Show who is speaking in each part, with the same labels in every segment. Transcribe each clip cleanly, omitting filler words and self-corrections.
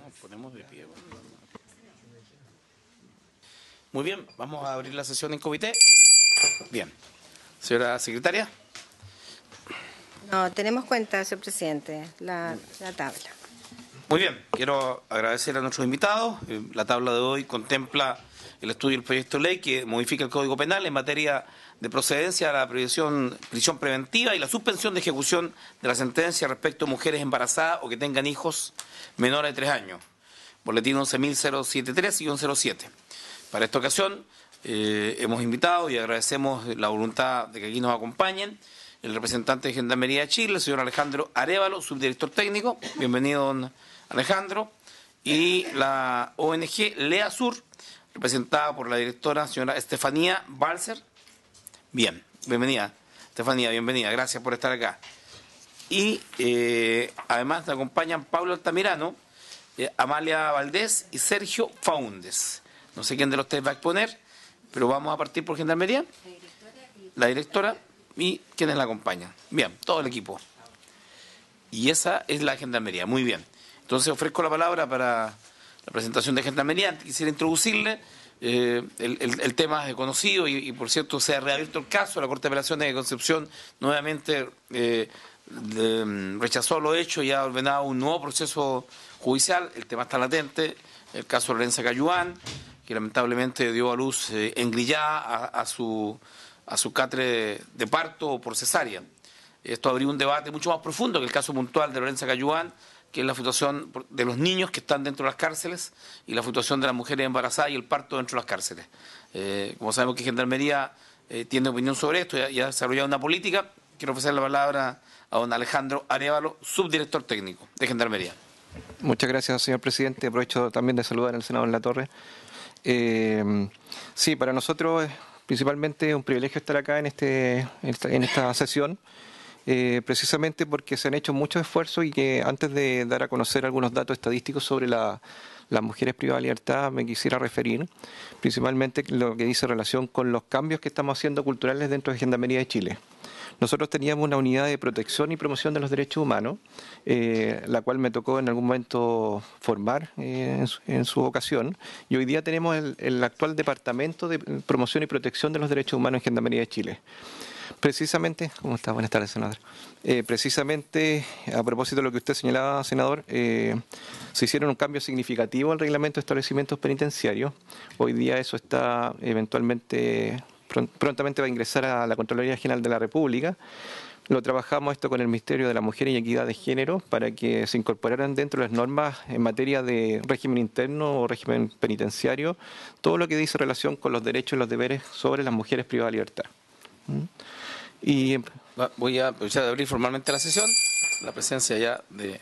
Speaker 1: Nos ponemos de pie. Muy bien, vamos a abrir la sesión en comité. Bien. Señora secretaria.
Speaker 2: No, tenemos cuenta, señor presidente, la tabla.
Speaker 1: Muy bien, quiero agradecer a nuestros invitados. La tabla de hoy contempla el estudio del proyecto de ley que modifica el Código Penal en materia de procedencia a la prisión preventiva y la suspensión de ejecución de la sentencia respecto a mujeres embarazadas o que tengan hijos menores de 3 años. Boletín 11.073 y 1107. Para esta ocasión hemos invitado y agradecemos la voluntad de que aquí nos acompañen el representante de Gendarmería de Chile, el señor Alejandro Arévalo, subdirector técnico. Bienvenido, don Alejandro. Y la ONG Lea Sur, representada por la directora señora Estefanía Balser. Bien, bienvenida, Estefanía, bienvenida. Gracias por estar acá. Y además nos acompañan Pablo Altamirano, Amalia Valdés y Sergio Faúndez. No sé quién de los tres va a exponer, pero vamos a partir por Gendarmería. La directora y quienes la acompañan. Bien, todo el equipo. Y esa es la Gendarmería. Muy bien. Entonces ofrezco la palabra para la presentación de Gendarmería. Quisiera introducirle. El tema es conocido y, por cierto, se ha reabierto el caso. La Corte de Apelaciones de Concepción nuevamente rechazó lo hecho y ha ordenado un nuevo proceso judicial. El tema está latente. El caso de Lorenza Cayuán, que lamentablemente dio a luz engrillada a su catre de parto por cesárea. Esto abrió un debate mucho más profundo que el caso puntual de Lorenza Cayuán, que es la situación de los niños que están dentro de las cárceles y la situación de las mujeres embarazadas y el parto dentro de las cárceles. Como sabemos que Gendarmería tiene opinión sobre esto y ha desarrollado una política, quiero ofrecer la palabra a don Alejandro Arévalo, subdirector técnico de Gendarmería.
Speaker 3: Muchas gracias, señor presidente. Aprovecho también de saludar al senador Latorre. Sí, para nosotros principalmente es un privilegio estar acá en esta sesión. Precisamente porque se han hecho muchos esfuerzos y que antes de dar a conocer algunos datos estadísticos sobre las mujeres privadas de libertad me quisiera referir principalmente lo que dice relación con los cambios que estamos haciendo culturales dentro de Gendarmería de Chile. Nosotros teníamos una unidad de protección y promoción de los derechos humanos, la cual me tocó en algún momento formar en su ocasión, y hoy día tenemos el actual Departamento de Promoción y Protección de los Derechos Humanos en Gendarmería de Chile. Precisamente, ¿cómo está? Buenas tardes, senador. Precisamente, a propósito de lo que usted señalaba, senador, se hicieron un cambio significativo al reglamento de establecimientos penitenciarios. Hoy día eso está prontamente va a ingresar a la Contraloría General de la República. Lo trabajamos esto con el Ministerio de la Mujer y Equidad de Género para que se incorporaran dentro de las normas en materia de régimen interno o régimen penitenciario todo lo que dice relación con los derechos y los deberes sobre las mujeres privadas de libertad. Y
Speaker 1: voy a aprovechar de abrir formalmente la sesión, la presencia ya de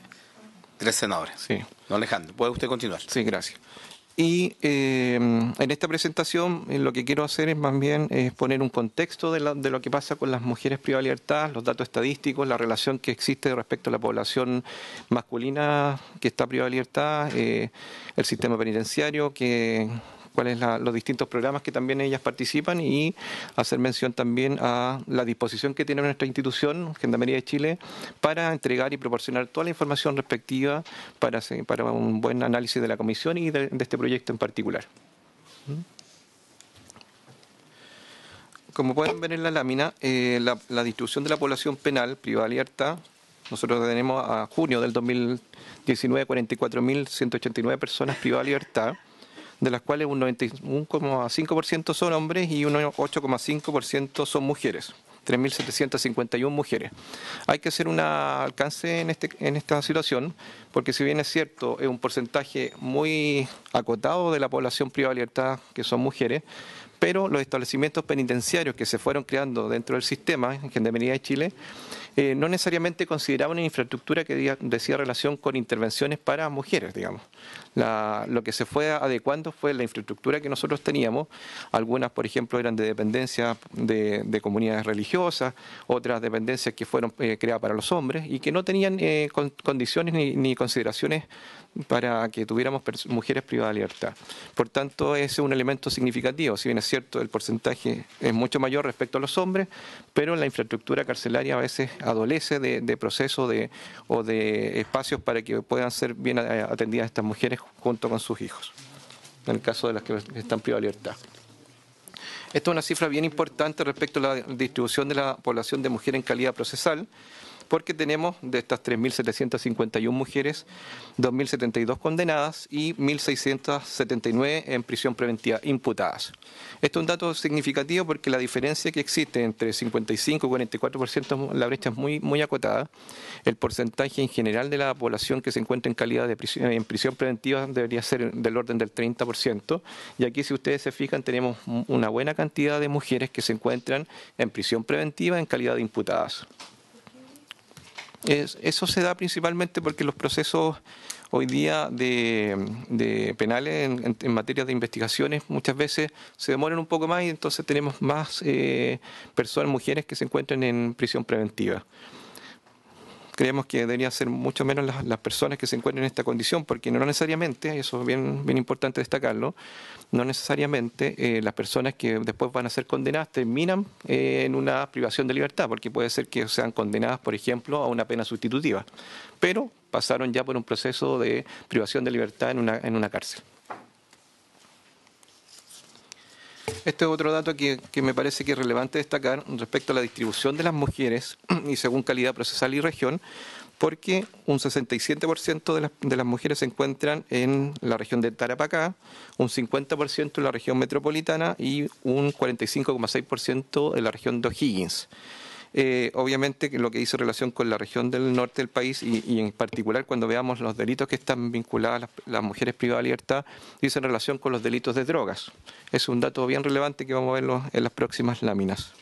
Speaker 1: 3 senadores.
Speaker 3: Sí.
Speaker 1: Don Alejandro, ¿puede usted continuar?
Speaker 3: Sí, gracias. Y en esta presentación lo que quiero hacer es más bien poner un contexto de lo que pasa con las mujeres privadas de libertad, los datos estadísticos, la relación que existe respecto a la población masculina que está privada de libertad, el sistema penitenciario, cuáles los distintos programas que también ellas participan y hacer mención también a la disposición que tiene nuestra institución, Gendarmería de Chile, para entregar y proporcionar toda la información respectiva para un buen análisis de la comisión y de este proyecto en particular. Como pueden ver en la lámina, la distribución de la población penal privada de libertad, nosotros tenemos a junio del 2019 44.189 personas privadas de libertad, de las cuales un 91,5% son hombres y un 8,5% son mujeres, 3.751 mujeres. Hay que hacer un alcance en esta situación, porque si bien es cierto, es un porcentaje muy acotado de la población privada de libertad que son mujeres, pero los establecimientos penitenciarios que se fueron creando dentro del sistema en Gendarmería de Chile no necesariamente consideraban una infraestructura que decía relación con intervenciones para mujeres, digamos. Lo que se fue adecuando fue la infraestructura que nosotros teníamos. Algunas, por ejemplo, eran de dependencias de comunidades religiosas, otras dependencias que fueron creadas para los hombres y que no tenían condiciones ni consideraciones para que tuviéramos mujeres privadas de libertad. Por tanto, ese es un elemento significativo. Si bien es cierto, el porcentaje es mucho mayor respecto a los hombres, pero la infraestructura carcelaria a veces adolece de procesos o de espacios para que puedan ser bien atendidas estas mujeres junto con sus hijos, en el caso de las que están privadas de libertad. Esta es una cifra bien importante respecto a la distribución de la población de mujeres en calidad procesal, porque tenemos de estas 3.751 mujeres, 2.072 condenadas y 1.679 en prisión preventiva imputadas. Esto es un dato significativo porque la diferencia que existe entre 55 y 44%, la brecha es muy acotada. El porcentaje en general de la población que se encuentra en calidad de en prisión preventiva debería ser del orden del 30%. Y aquí, si ustedes se fijan, tenemos una buena cantidad de mujeres que se encuentran en prisión preventiva en calidad de imputadas. Eso se da principalmente porque los procesos hoy día de penales en materia de investigaciones muchas veces se demoran un poco más y entonces tenemos más personas, mujeres que se encuentran en prisión preventiva. Creemos que deberían ser mucho menos las personas que se encuentran en esta condición, porque no necesariamente, eso es bien importante destacarlo, no necesariamente las personas que después van a ser condenadas terminan en una privación de libertad, porque puede ser que sean condenadas, por ejemplo, a una pena sustitutiva, pero pasaron ya por un proceso de privación de libertad en una cárcel. Este es otro dato que me parece que es relevante destacar respecto a la distribución de las mujeres y según calidad procesal y región, porque un 67% de las mujeres se encuentran en la región de Tarapacá, un 50% en la región metropolitana y un 45,6% en la región de O'Higgins. Obviamente lo que dice relación con la región del norte del país y en particular cuando veamos los delitos que están vinculados a las mujeres privadas de libertad, dice en relación con los delitos de drogas. Es un dato bien relevante que vamos a verlo en las próximas láminas.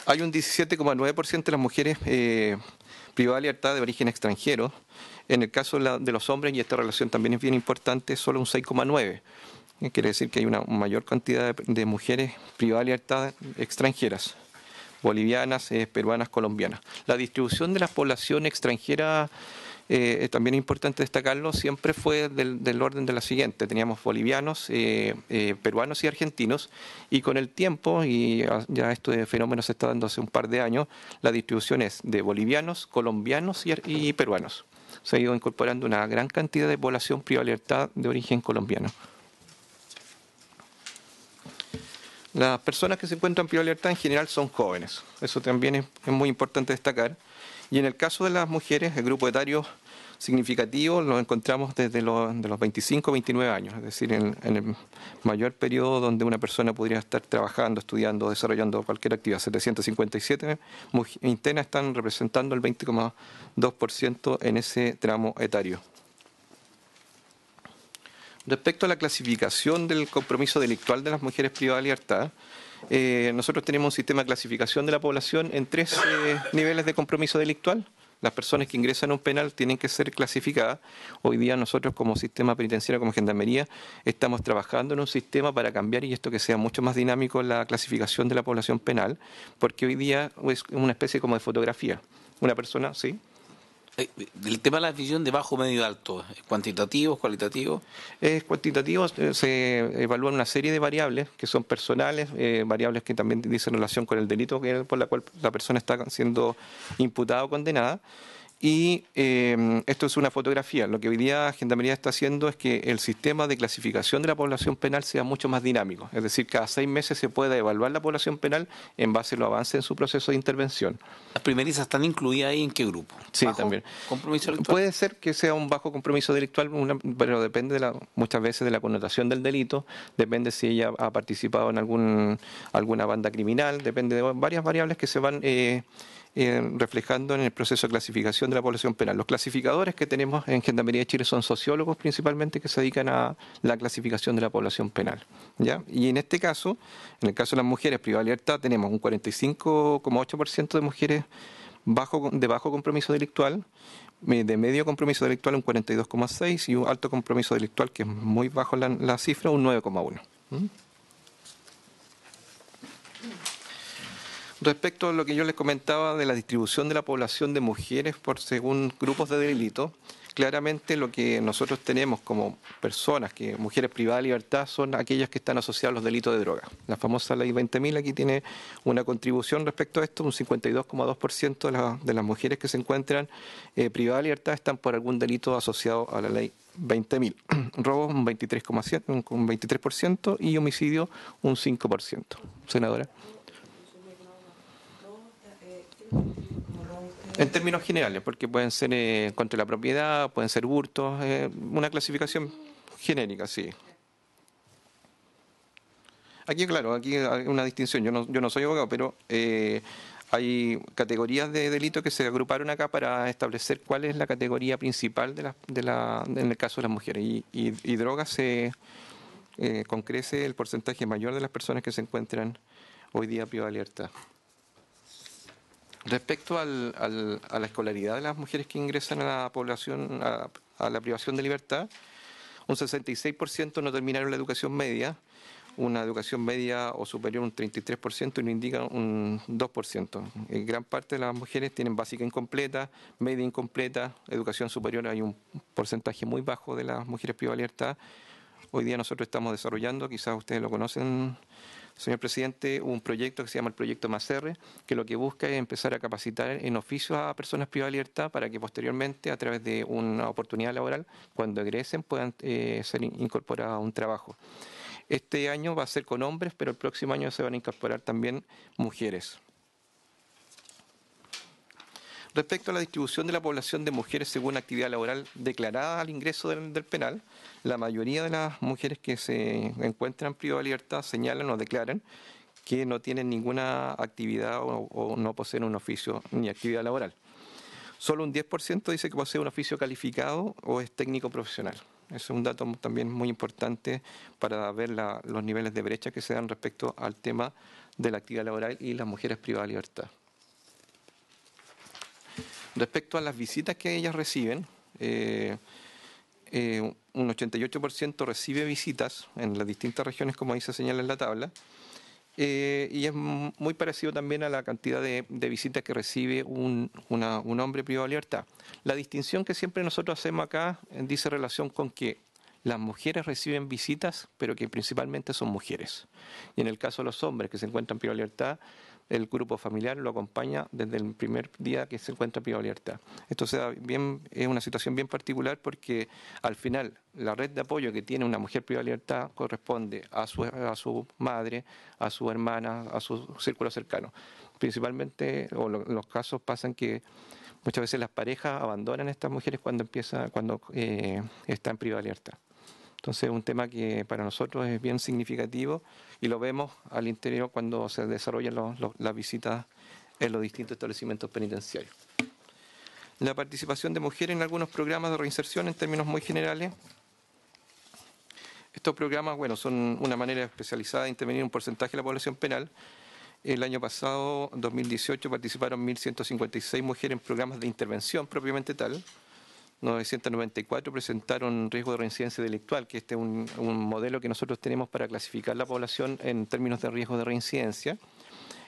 Speaker 3: Hay un 17,9% de las mujeres privadas de libertad de origen extranjero. En el caso de los hombres, y esta relación también es bien importante, solo un 6,9%. Quiere decir que hay una mayor cantidad de mujeres privadas de libertad extranjeras, bolivianas, peruanas, colombianas. La distribución de la población extranjera, también es importante destacarlo, siempre fue del orden de la siguiente. Teníamos bolivianos, peruanos y argentinos, y con el tiempo, y ya este fenómeno se está dando hace un par de años, la distribución es de bolivianos, colombianos y peruanos. Se ha ido incorporando una gran cantidad de población privada de libertad de origen colombiano. Las personas que se encuentran privada de libertad en general son jóvenes. Eso también es muy importante destacar. Y en el caso de las mujeres, el grupo etario significativo lo encontramos desde los 25 a 29 años, es decir, en el mayor periodo donde una persona podría estar trabajando, estudiando, desarrollando cualquier actividad. 757 internas están representando el 20,2% en ese tramo etario. Respecto a la clasificación del compromiso delictual de las mujeres privadas de libertad, nosotros tenemos un sistema de clasificación de la población en 3 niveles de compromiso delictual. Las personas que ingresan a un penal tienen que ser clasificadas. Hoy día nosotros como sistema penitenciario, como Gendarmería, estamos trabajando en un sistema para cambiar y esto que sea mucho más dinámico la clasificación de la población penal, porque hoy día es una especie como de fotografía. Una persona, ¿sí?
Speaker 1: El tema de la definición de bajo, medio y alto, ¿cuantitativo, cualitativo?
Speaker 3: Es cuantitativo, se evalúan una serie de variables que son personales, variables que también dicen relación con el delito por la cual la persona está siendo imputada o condenada. Y esto es una fotografía. Lo que hoy día Gendarmería está haciendo es que el sistema de clasificación de la población penal sea mucho más dinámico. Es decir, cada 6 meses se pueda evaluar la población penal en base a los avances en su proceso de intervención.
Speaker 1: ¿Las primerizas están incluidas ahí en qué grupo?
Speaker 3: Sí,
Speaker 1: ¿Bajo
Speaker 3: también.
Speaker 1: ¿Compromiso delictual?
Speaker 3: Puede ser que sea un bajo compromiso delictual, pero depende muchas veces de la connotación del delito, depende si ella ha participado en alguna banda criminal, depende de varias variables que se van reflejando en el proceso de clasificación de la población penal. Los clasificadores que tenemos en Gendarmería de Chile son sociólogos principalmente que se dedican a la clasificación de la población penal, ¿ya? Y en este caso, en el caso de las mujeres privadas de libertad, tenemos un 45,8% de mujeres de bajo compromiso delictual, de medio compromiso delictual un 42,6 y un alto compromiso delictual, que es muy bajo la cifra, un 9,1. Respecto a lo que yo les comentaba de la distribución de la población de mujeres por según grupos de delito, claramente lo que nosotros tenemos como personas, que mujeres privadas de libertad, son aquellas que están asociadas a los delitos de droga. La famosa ley 20.000 aquí tiene una contribución respecto a esto, un 52,2% de las mujeres que se encuentran privadas de libertad están por algún delito asociado a la ley 20.000. Robos un 23% y homicidio un 5%. Senadora. En términos generales, porque pueden ser contra la propiedad, pueden ser hurtos, una clasificación genérica, sí. Aquí, claro, aquí hay una distinción. Yo no soy abogado, pero hay categorías de delito que se agruparon acá para establecer cuál es la categoría principal en el caso de las mujeres. Y drogas concrece el porcentaje mayor de las personas que se encuentran hoy día privadas de libertad. Respecto a la escolaridad de las mujeres que ingresan a la población, a la privación de libertad, un 66% no terminaron la educación media, una educación media o superior un 33% y no indica un 2%. Gran parte de las mujeres tienen básica incompleta, media incompleta, educación superior hay un porcentaje muy bajo de las mujeres privadas de libertad. Hoy día nosotros estamos desarrollando, quizás ustedes lo conocen, señor presidente, un proyecto que se llama el Proyecto MASR, que lo que busca es empezar a capacitar en oficios a personas privadas de libertad para que posteriormente, a través de una oportunidad laboral, cuando egresen, puedan ser incorporadas a un trabajo. Este año va a ser con hombres, pero el próximo año se van a incorporar también mujeres. Respecto a la distribución de la población de mujeres según actividad laboral declarada al ingreso del penal, la mayoría de las mujeres que se encuentran privadas de libertad señalan o declaran que no tienen ninguna actividad o no poseen un oficio ni actividad laboral. Solo un 10% dice que posee un oficio calificado o es técnico profesional. Ese es un dato también muy importante para ver los niveles de brecha que se dan respecto al tema de la actividad laboral y las mujeres privadas de libertad. Respecto a las visitas que ellas reciben, un 88% recibe visitas en las distintas regiones, como ahí se señala en la tabla, y es muy parecido también a la cantidad de visitas que recibe un hombre privado de libertad. La distinción que siempre nosotros hacemos acá dice relación con que las mujeres reciben visitas, pero que principalmente son mujeres. Y en el caso de los hombres que se encuentran privados de libertad, el grupo familiar lo acompaña desde el primer día que se encuentra privado de libertad. Esto es una situación bien particular porque al final la red de apoyo que tiene una mujer privada de libertad corresponde a su madre, a su hermana, a su círculo cercano. Principalmente, los casos pasan que muchas veces las parejas abandonan a estas mujeres cuando están privadas de libertad. Entonces es un tema que para nosotros es bien significativo y lo vemos al interior cuando se desarrollan las visitas en los distintos establecimientos penitenciarios. La participación de mujeres en algunos programas de reinserción en términos muy generales. Estos programas, son una manera especializada de intervenir un porcentaje de la población penal. El año pasado, 2018, participaron 1.156 mujeres en programas de intervención propiamente tal. 994 presentaron riesgo de reincidencia delictual, que este es un modelo que nosotros tenemos para clasificar la población en términos de riesgo de reincidencia.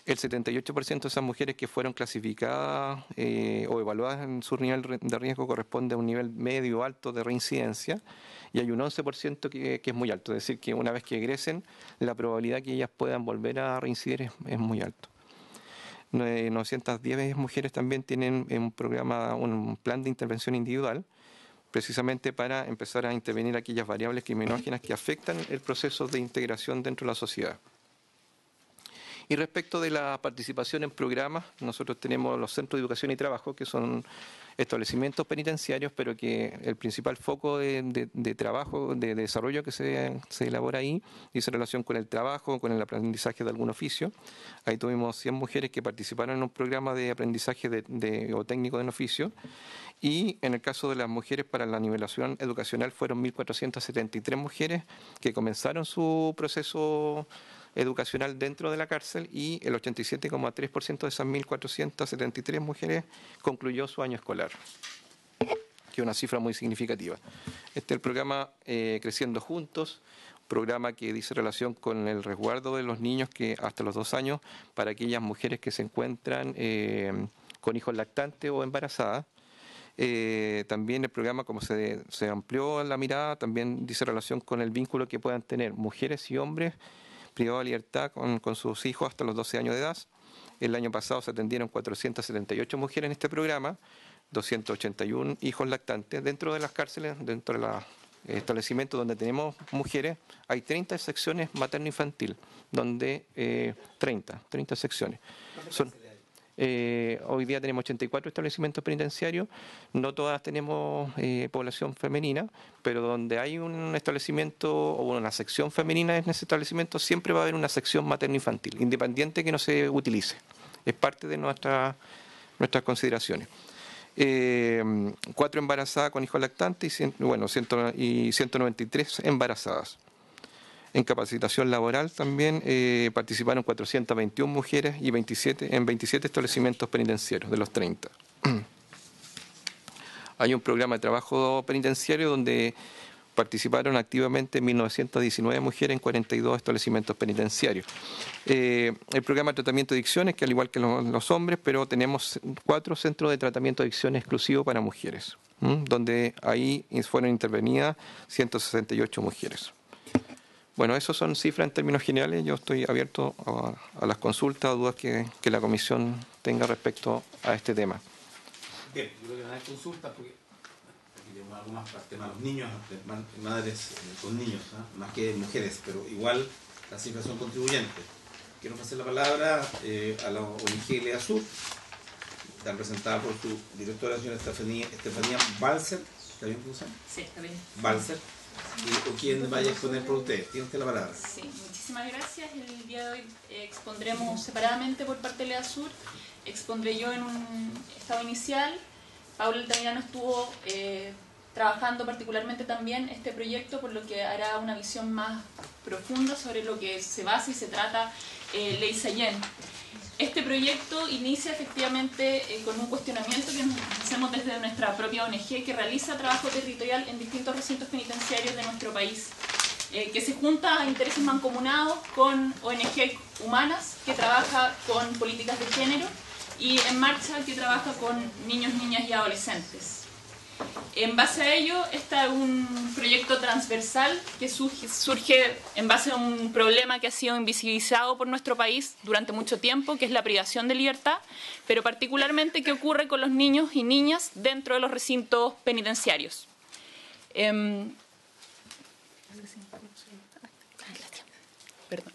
Speaker 3: El 78% de esas mujeres que fueron clasificadas o evaluadas en su nivel de riesgo corresponde a un nivel medio o alto de reincidencia, y hay un 11% que es muy alto, es decir, que una vez que egresen, la probabilidad que ellas puedan volver a reincidir es muy alto. 910 mujeres también tienen un plan de intervención individual, precisamente para empezar a intervenir aquellas variables criminógenas que afectan el proceso de integración dentro de la sociedad. Y respecto de la participación en programas, nosotros tenemos los centros de educación y trabajo, que son establecimientos penitenciarios, pero que el principal foco de trabajo, de desarrollo que se elabora ahí, dice relación con el trabajo, con el aprendizaje de algún oficio. Ahí tuvimos 100 mujeres que participaron en un programa de aprendizaje o técnico de oficio. Y en el caso de las mujeres para la nivelación educacional fueron 1.473 mujeres que comenzaron su proceso educacional dentro de la cárcel y el 87,3% de esas 1.473 mujeres concluyó su año escolar, que es una cifra muy significativa. Este es el programa Creciendo Juntos, programa que dice relación con el resguardo de los niños que hasta los 2 años para aquellas mujeres que se encuentran con hijos lactantes o embarazadas. También el programa, como se amplió la mirada, también dice relación con el vínculo que puedan tener mujeres y hombres privados de libertad con sus hijos hasta los 12 años de edad. El año pasado se atendieron 478 mujeres en este programa, 281 hijos lactantes. Dentro de las cárceles, dentro de los establecimientos donde tenemos mujeres, hay 30 secciones materno-infantil, donde 30 secciones. Hoy día tenemos 84 establecimientos penitenciarios, no todas tenemos población femenina, pero donde hay un establecimiento o una sección femenina en ese establecimiento, siempre va a haber una sección materno-infantil, independiente que no se utilice. Es parte de nuestras consideraciones. 4 embarazadas con hijos lactantes y 193 embarazadas. En capacitación laboral también participaron 421 mujeres y 27 establecimientos penitenciarios de los 30. Hay un programa de trabajo penitenciario donde participaron activamente 1.919 mujeres en 42 establecimientos penitenciarios. El programa de tratamiento de adicciones, que al igual que los hombres, pero tenemos 4 centros de tratamiento de adicciones exclusivos para mujeres, donde ahí fueron intervenidas 168 mujeres. Bueno, eso son cifras en términos generales. Yo estoy abierto a las consultas o dudas que la comisión tenga respecto a este tema.
Speaker 1: Bien, yo creo que van a haber consultas porque aquí tenemos algo más para el tema de los niños, madres con niños, más que mujeres, pero igual las cifras son contribuyentes. Quiero pasar la palabra a la ONG Lea Sur, está representada por su directora, la señora Estefanía Balser. ¿Está bien pronunciado?
Speaker 4: Sí, está bien.
Speaker 1: Balser. ¿O quién vaya a exponer por usted? Tiene usted la palabra.
Speaker 4: Sí, muchísimas gracias. El día de hoy expondremos separadamente por parte de Lea Sur. Expondré yo en un estado inicial. Paula Altamirano estuvo trabajando particularmente también este proyecto, por lo que hará una visión más profunda sobre lo que se basa y se trata Ley Sayén. Este proyecto inicia efectivamente con un cuestionamiento que nos hacemos desde nuestra propia ONG, que realiza trabajo territorial en distintos recintos penitenciarios de nuestro país, que se junta a intereses mancomunados con ONG Humanas, que trabaja con políticas de género, y En Marcha, que trabaja con niños, niñas y adolescentes. En base a ello, este es un proyecto transversal que surge en base a un problema que ha sido invisibilizado por nuestro país durante mucho tiempo, que es la privación de libertad, pero particularmente qué ocurre con los niños y niñas dentro de los recintos penitenciarios. Perdón.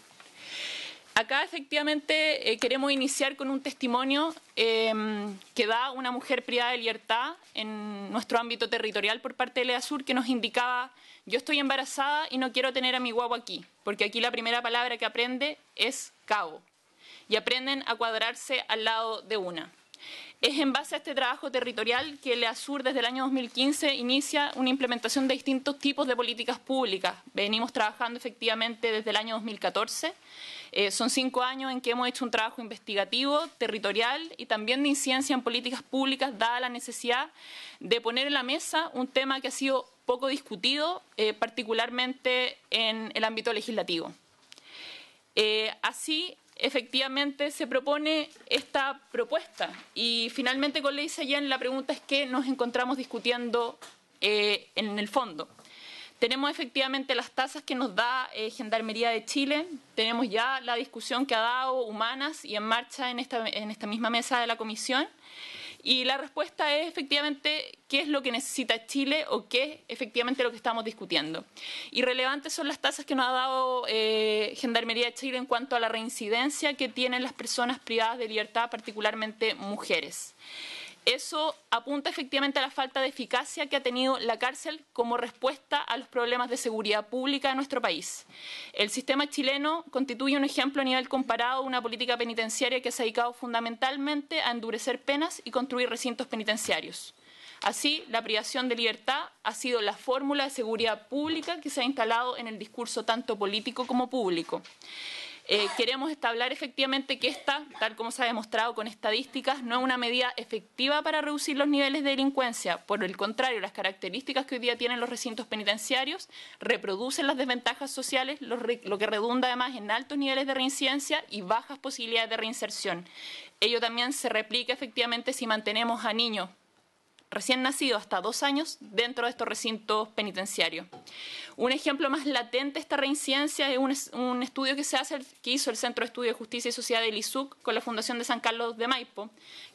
Speaker 4: Acá efectivamente queremos iniciar con un testimonio que da una mujer privada de libertad en nuestro ámbito territorial por parte de Lea Sur, que nos indicaba: yo estoy embarazada y no quiero tener a mi guagua aquí, porque aquí la primera palabra que aprende es cabo, y aprenden a cuadrarse al lado de una. Es en base a este trabajo territorial que Lea Sur desde el año 2015 inicia una implementación de distintos tipos de políticas públicas. Venimos trabajando efectivamente desde el año 2014. Son 5 años en que hemos hecho un trabajo investigativo, territorial y también de incidencia en políticas públicas, dada la necesidad de poner en la mesa un tema que ha sido poco discutido, particularmente en el ámbito legislativo. Así, efectivamente, se propone esta propuesta y finalmente con Ley Sayén la pregunta es qué nos encontramos discutiendo en el fondo. Tenemos efectivamente las tasas que nos da Gendarmería de Chile, tenemos ya la discusión que ha dado Humanas y En Marcha en esta misma mesa de la comisión, y la respuesta es efectivamente qué es lo que necesita Chile o qué es efectivamente lo que estamos discutiendo. Y relevantes son las tasas que nos ha dado Gendarmería de Chile en cuanto a la reincidencia que tienen las personas privadas de libertad, particularmente mujeres. Eso apunta efectivamente a la falta de eficacia que ha tenido la cárcel como respuesta a los problemas de seguridad pública de nuestro país. El sistema chileno constituye un ejemplo a nivel comparado de una política penitenciaria que se ha dedicado fundamentalmente a endurecer penas y construir recintos penitenciarios. Así, la privación de libertad ha sido la fórmula de seguridad pública que se ha instalado en el discurso tanto político como público. Queremos establecer efectivamente que esta, tal como se ha demostrado con estadísticas, no es una medida efectiva para reducir los niveles de delincuencia. Por el contrario, las características que hoy día tienen los recintos penitenciarios reproducen las desventajas sociales, lo que redunda además en altos niveles de reincidencia y bajas posibilidades de reinserción. Ello también se replica efectivamente si mantenemos a niños recién nacidos hasta 2 años dentro de estos recintos penitenciarios. Un ejemplo más latente de esta reincidencia es un estudio que hizo el Centro de Estudio de Justicia y Sociedad del ISUC con la Fundación de San Carlos de Maipo,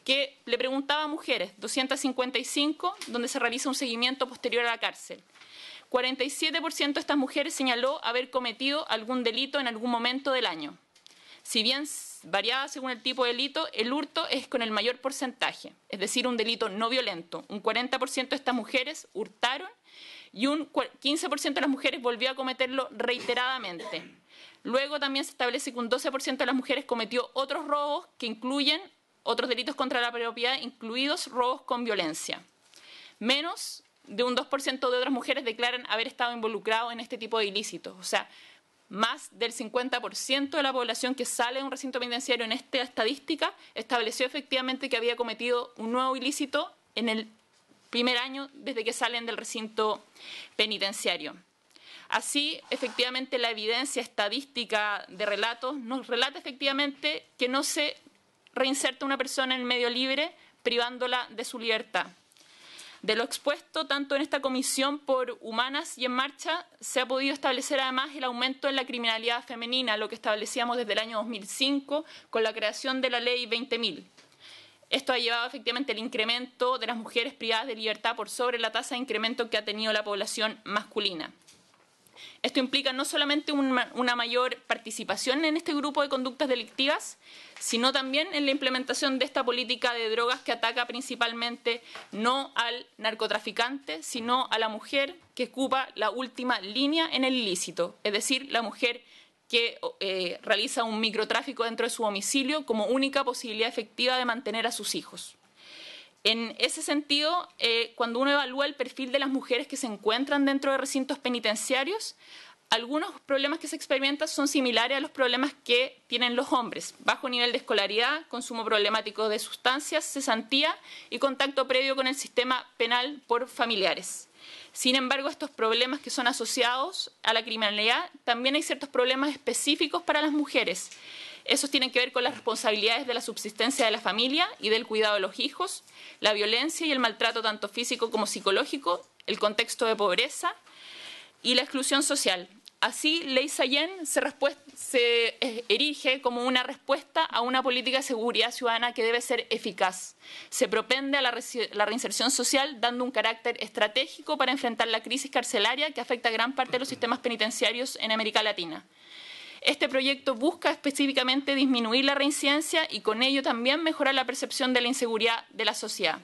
Speaker 4: que le preguntaba a mujeres, 255, donde se realiza un seguimiento posterior a la cárcel. 47% de estas mujeres señaló haber cometido algún delito en algún momento del año. Si bien variaba según el tipo de delito, el hurto es con el mayor porcentaje, es decir, un delito no violento. Un 40% de estas mujeres hurtaron y un 15% de las mujeres volvió a cometerlo reiteradamente. Luego también se establece que un 12% de las mujeres cometió otros robos que incluyen otros delitos contra la propiedad, incluidos robos con violencia. Menos de un 2% de otras mujeres declaran haber estado involucrados en este tipo de ilícitos. O sea, más del 50% de la población que sale de un recinto penitenciario en esta estadística estableció efectivamente que había cometido un nuevo ilícito en el primer año desde que salen del recinto penitenciario. Así, efectivamente, la evidencia estadística de relatos nos relata efectivamente que no se reinserta una persona en el medio libre privándola de su libertad. De lo expuesto tanto en esta comisión por Humanas y En Marcha, se ha podido establecer además el aumento en la criminalidad femenina, lo que establecíamos desde el año 2005 con la creación de la Ley 20.000. Esto ha llevado efectivamente al incremento de las mujeres privadas de libertad por sobre la tasa de incremento que ha tenido la población masculina. Esto implica no solamente una mayor participación en este grupo de conductas delictivas, sino también en la implementación de esta política de drogas que ataca principalmente no al narcotraficante, sino a la mujer que ocupa la última línea en el ilícito, es decir, la mujer que realiza un microtráfico dentro de su domicilio como única posibilidad efectiva de mantener a sus hijos. En ese sentido, cuando uno evalúa el perfil de las mujeres que se encuentran dentro de recintos penitenciarios, algunos problemas que se experimentan son similares a los problemas que tienen los hombres: bajo nivel de escolaridad, consumo problemático de sustancias, cesantía y contacto previo con el sistema penal por familiares. Sin embargo, estos problemas que son asociados a la criminalidad, también hay ciertos problemas específicos para las mujeres. Esos tienen que ver con las responsabilidades de la subsistencia de la familia y del cuidado de los hijos, la violencia y el maltrato tanto físico como psicológico, el contexto de pobreza y la exclusión social. Así, Ley Sallén se erige como una respuesta a una política de seguridad ciudadana que debe ser eficaz. Se propende a la reinserción social dando un carácter estratégico para enfrentar la crisis carcelaria que afecta a gran parte de los sistemas penitenciarios en América Latina. Este proyecto busca específicamente disminuir la reincidencia y con ello también mejorar la percepción de la inseguridad de la sociedad.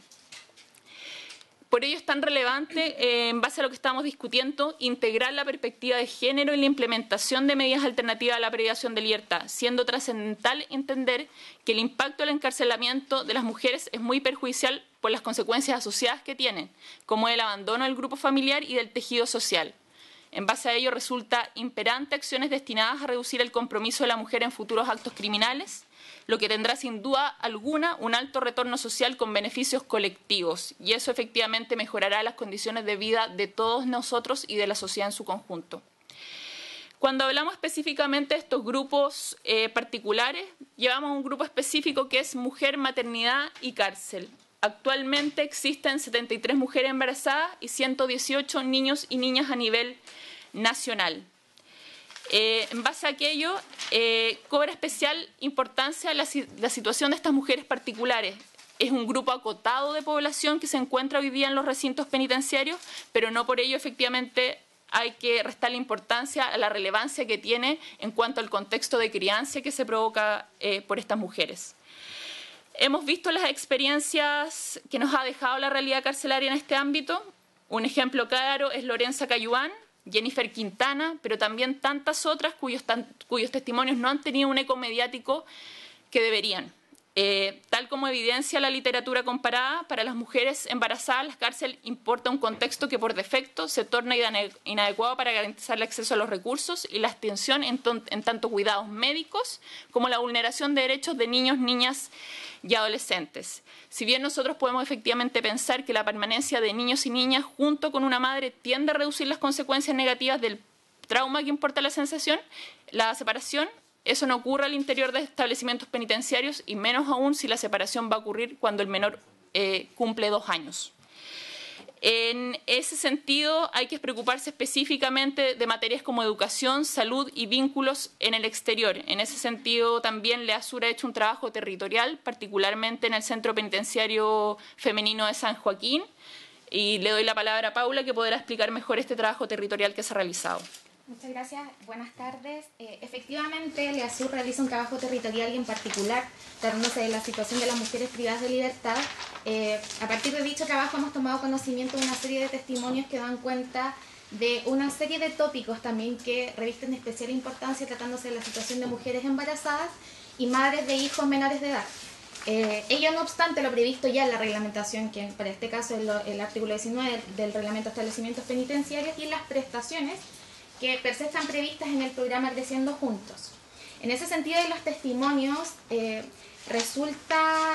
Speaker 4: Por ello es tan relevante, en base a lo que estamos discutiendo, integrar la perspectiva de género en la implementación de medidas alternativas a la privación de libertad, siendo trascendental entender que el impacto del encarcelamiento de las mujeres es muy perjudicial por las consecuencias asociadas que tienen, como el abandono del grupo familiar y del tejido social. En base a ello, resulta imperante acciones destinadas a reducir el compromiso de la mujer en futuros actos criminales, lo que tendrá sin duda alguna un alto retorno social con beneficios colectivos, y eso efectivamente mejorará las condiciones de vida de todos nosotros y de la sociedad en su conjunto. Cuando hablamos específicamente de estos grupos particulares, llevamos un grupo específico que es mujer, maternidad y cárcel. Actualmente existen 73 mujeres embarazadas y 118 niños y niñas a nivel nacional. En base a aquello, cobra especial importancia la situación de estas mujeres particulares. Es un grupo acotado de población que se encuentra hoy día en los recintos penitenciarios, pero no por ello efectivamente hay que restarle importancia a la relevancia que tiene en cuanto al contexto de crianza que se provoca por estas mujeres. Hemos visto las experiencias que nos ha dejado la realidad carcelaria en este ámbito. Un ejemplo claro es Lorenza Cayubán, Jennifer Quintana, pero también tantas otras cuyos testimonios no han tenido un eco mediático que deberían. Tal como evidencia la literatura comparada, para las mujeres embarazadas la cárcel importa un contexto que por defecto se torna inadecuado para garantizar el acceso a los recursos y la atención en tanto cuidados médicos como la vulneración de derechos de niños, niñas y adolescentes. Si bien nosotros podemos efectivamente pensar que la permanencia de niños y niñas junto con una madre tiende a reducir las consecuencias negativas del trauma que importa la separación, eso no ocurre al interior de establecimientos penitenciarios y menos aún si la separación va a ocurrir cuando el menor cumple 2 años. En ese sentido, hay que preocuparse específicamente de materias como educación, salud y vínculos en el exterior. En ese sentido, también LEASUR ha hecho un trabajo territorial, particularmente en el Centro Penitenciario Femenino de San Joaquín. Y le doy la palabra a Paula, que podrá explicar mejor este trabajo territorial que se ha realizado.
Speaker 5: Muchas gracias, buenas tardes. Efectivamente, LEASUR realiza un trabajo territorial y en particular tratándose de la situación de las mujeres privadas de libertad. A partir de dicho trabajo hemos tomado conocimiento de una serie de testimonios que dan cuenta de una serie de tópicos también que revisten especial importancia tratándose de la situación de mujeres embarazadas y madres de hijos menores de edad. Ello no obstante lo previsto ya en la reglamentación, que para este caso es el artículo 19 del Reglamento de Establecimientos Penitenciarios, y en las prestaciones que per se están previstas en el programa Creciendo Juntos. En ese sentido de los testimonios, resulta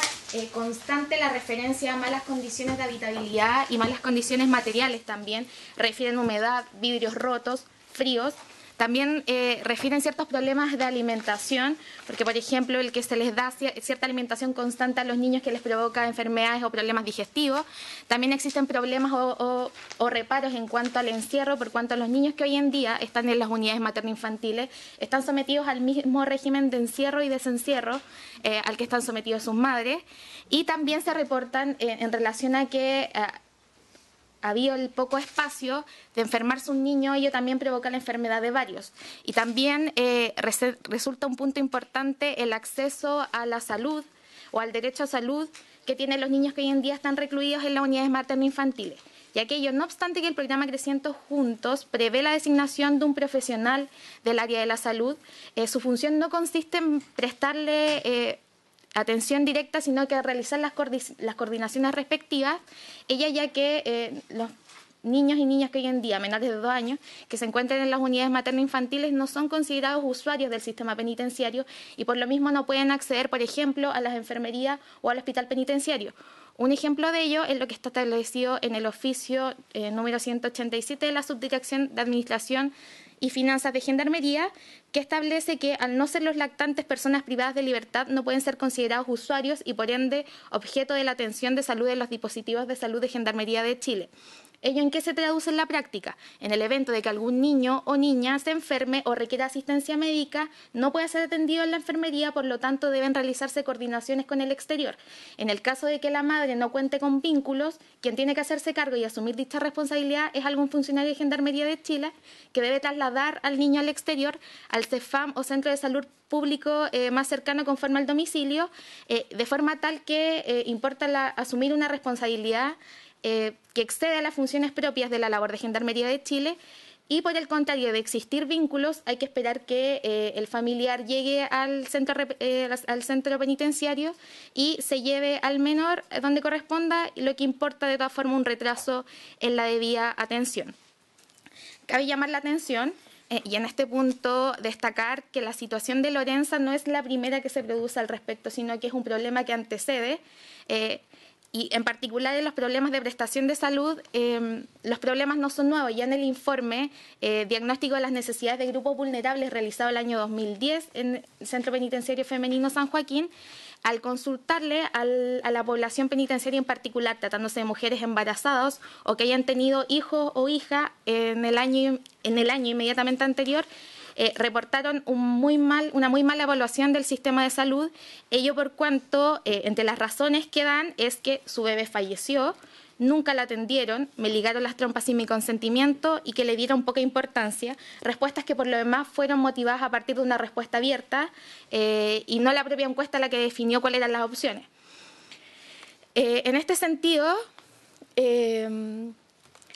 Speaker 5: constante la referencia a malas condiciones de habitabilidad y malas condiciones materiales también, refieren humedad, vidrios rotos, fríos. También refieren ciertos problemas de alimentación, porque por ejemplo el que se les da cierta alimentación constante a los niños que les provoca enfermedades o problemas digestivos. También existen problemas o reparos en cuanto al encierro, por cuanto a los niños que hoy en día están en las unidades materno-infantiles están sometidos al mismo régimen de encierro y desencierro al que están sometidos sus madres. Y también se reportan en relación a que había el poco espacio de enfermarse un niño, ello también provoca la enfermedad de varios. Y también resulta un punto importante el acceso a la salud o al derecho a salud que tienen los niños que hoy en día están recluidos en las unidades materno-infantiles. Y aquello, no obstante que el programa Creciendo Juntos prevé la designación de un profesional del área de la salud, su función no consiste en prestarle atención directa, sino que realizar las coordinaciones respectivas, ya que los niños y niñas que hoy en día, menores de 2 años, que se encuentran en las unidades materno-infantiles no son considerados usuarios del sistema penitenciario y por lo mismo no pueden acceder, por ejemplo, a las enfermerías o al hospital penitenciario. Un ejemplo de ello es lo que está establecido en el oficio número 187 de la Subdirección de Administración y Finanzas de Gendarmería, que establece que al no ser los lactantes personas privadas de libertad no pueden ser considerados usuarios y por ende objeto de la atención de salud de los dispositivos de salud de Gendarmería de Chile. ¿Ello en qué se traduce en la práctica? En el evento de que algún niño o niña se enferme o requiera asistencia médica, no puede ser atendido en la enfermería, por lo tanto deben realizarse coordinaciones con el exterior. En el caso de que la madre no cuente con vínculos, quien tiene que hacerse cargo y asumir dicha responsabilidad es algún funcionario de Gendarmería de Chile que debe trasladar al niño al exterior, al CEFAM o Centro de Salud Público más cercano conforme al domicilio, de forma tal que importa asumir una responsabilidad que excede a las funciones propias de la labor de Gendarmería de Chile. Y por el contrario, de existir vínculos, hay que esperar que el familiar llegue al centro penitenciario y se lleve al menor donde corresponda, lo que importa de todas formas un retraso en la debida atención. Cabe llamar la atención y en este punto destacar que la situación de Lorenza no es la primera que se produce al respecto, sino que es un problema que antecede. Y en particular en los problemas de prestación de salud, los problemas no son nuevos. Ya en el informe diagnóstico de las necesidades de grupos vulnerables realizado el año 2010 en el Centro Penitenciario Femenino San Joaquín, al consultarle a la población penitenciaria en particular, tratándose de mujeres embarazadas o que hayan tenido hijos o hija en el año inmediatamente anterior, reportaron una muy mala evaluación del sistema de salud, ello por cuanto entre las razones que dan es que su bebé falleció, nunca la atendieron, me ligaron las trompas sin mi consentimiento y que le dieron poca importancia, respuestas que por lo demás fueron motivadas a partir de una respuesta abierta y no la propia encuesta la que definió cuáles eran las opciones. En este sentido,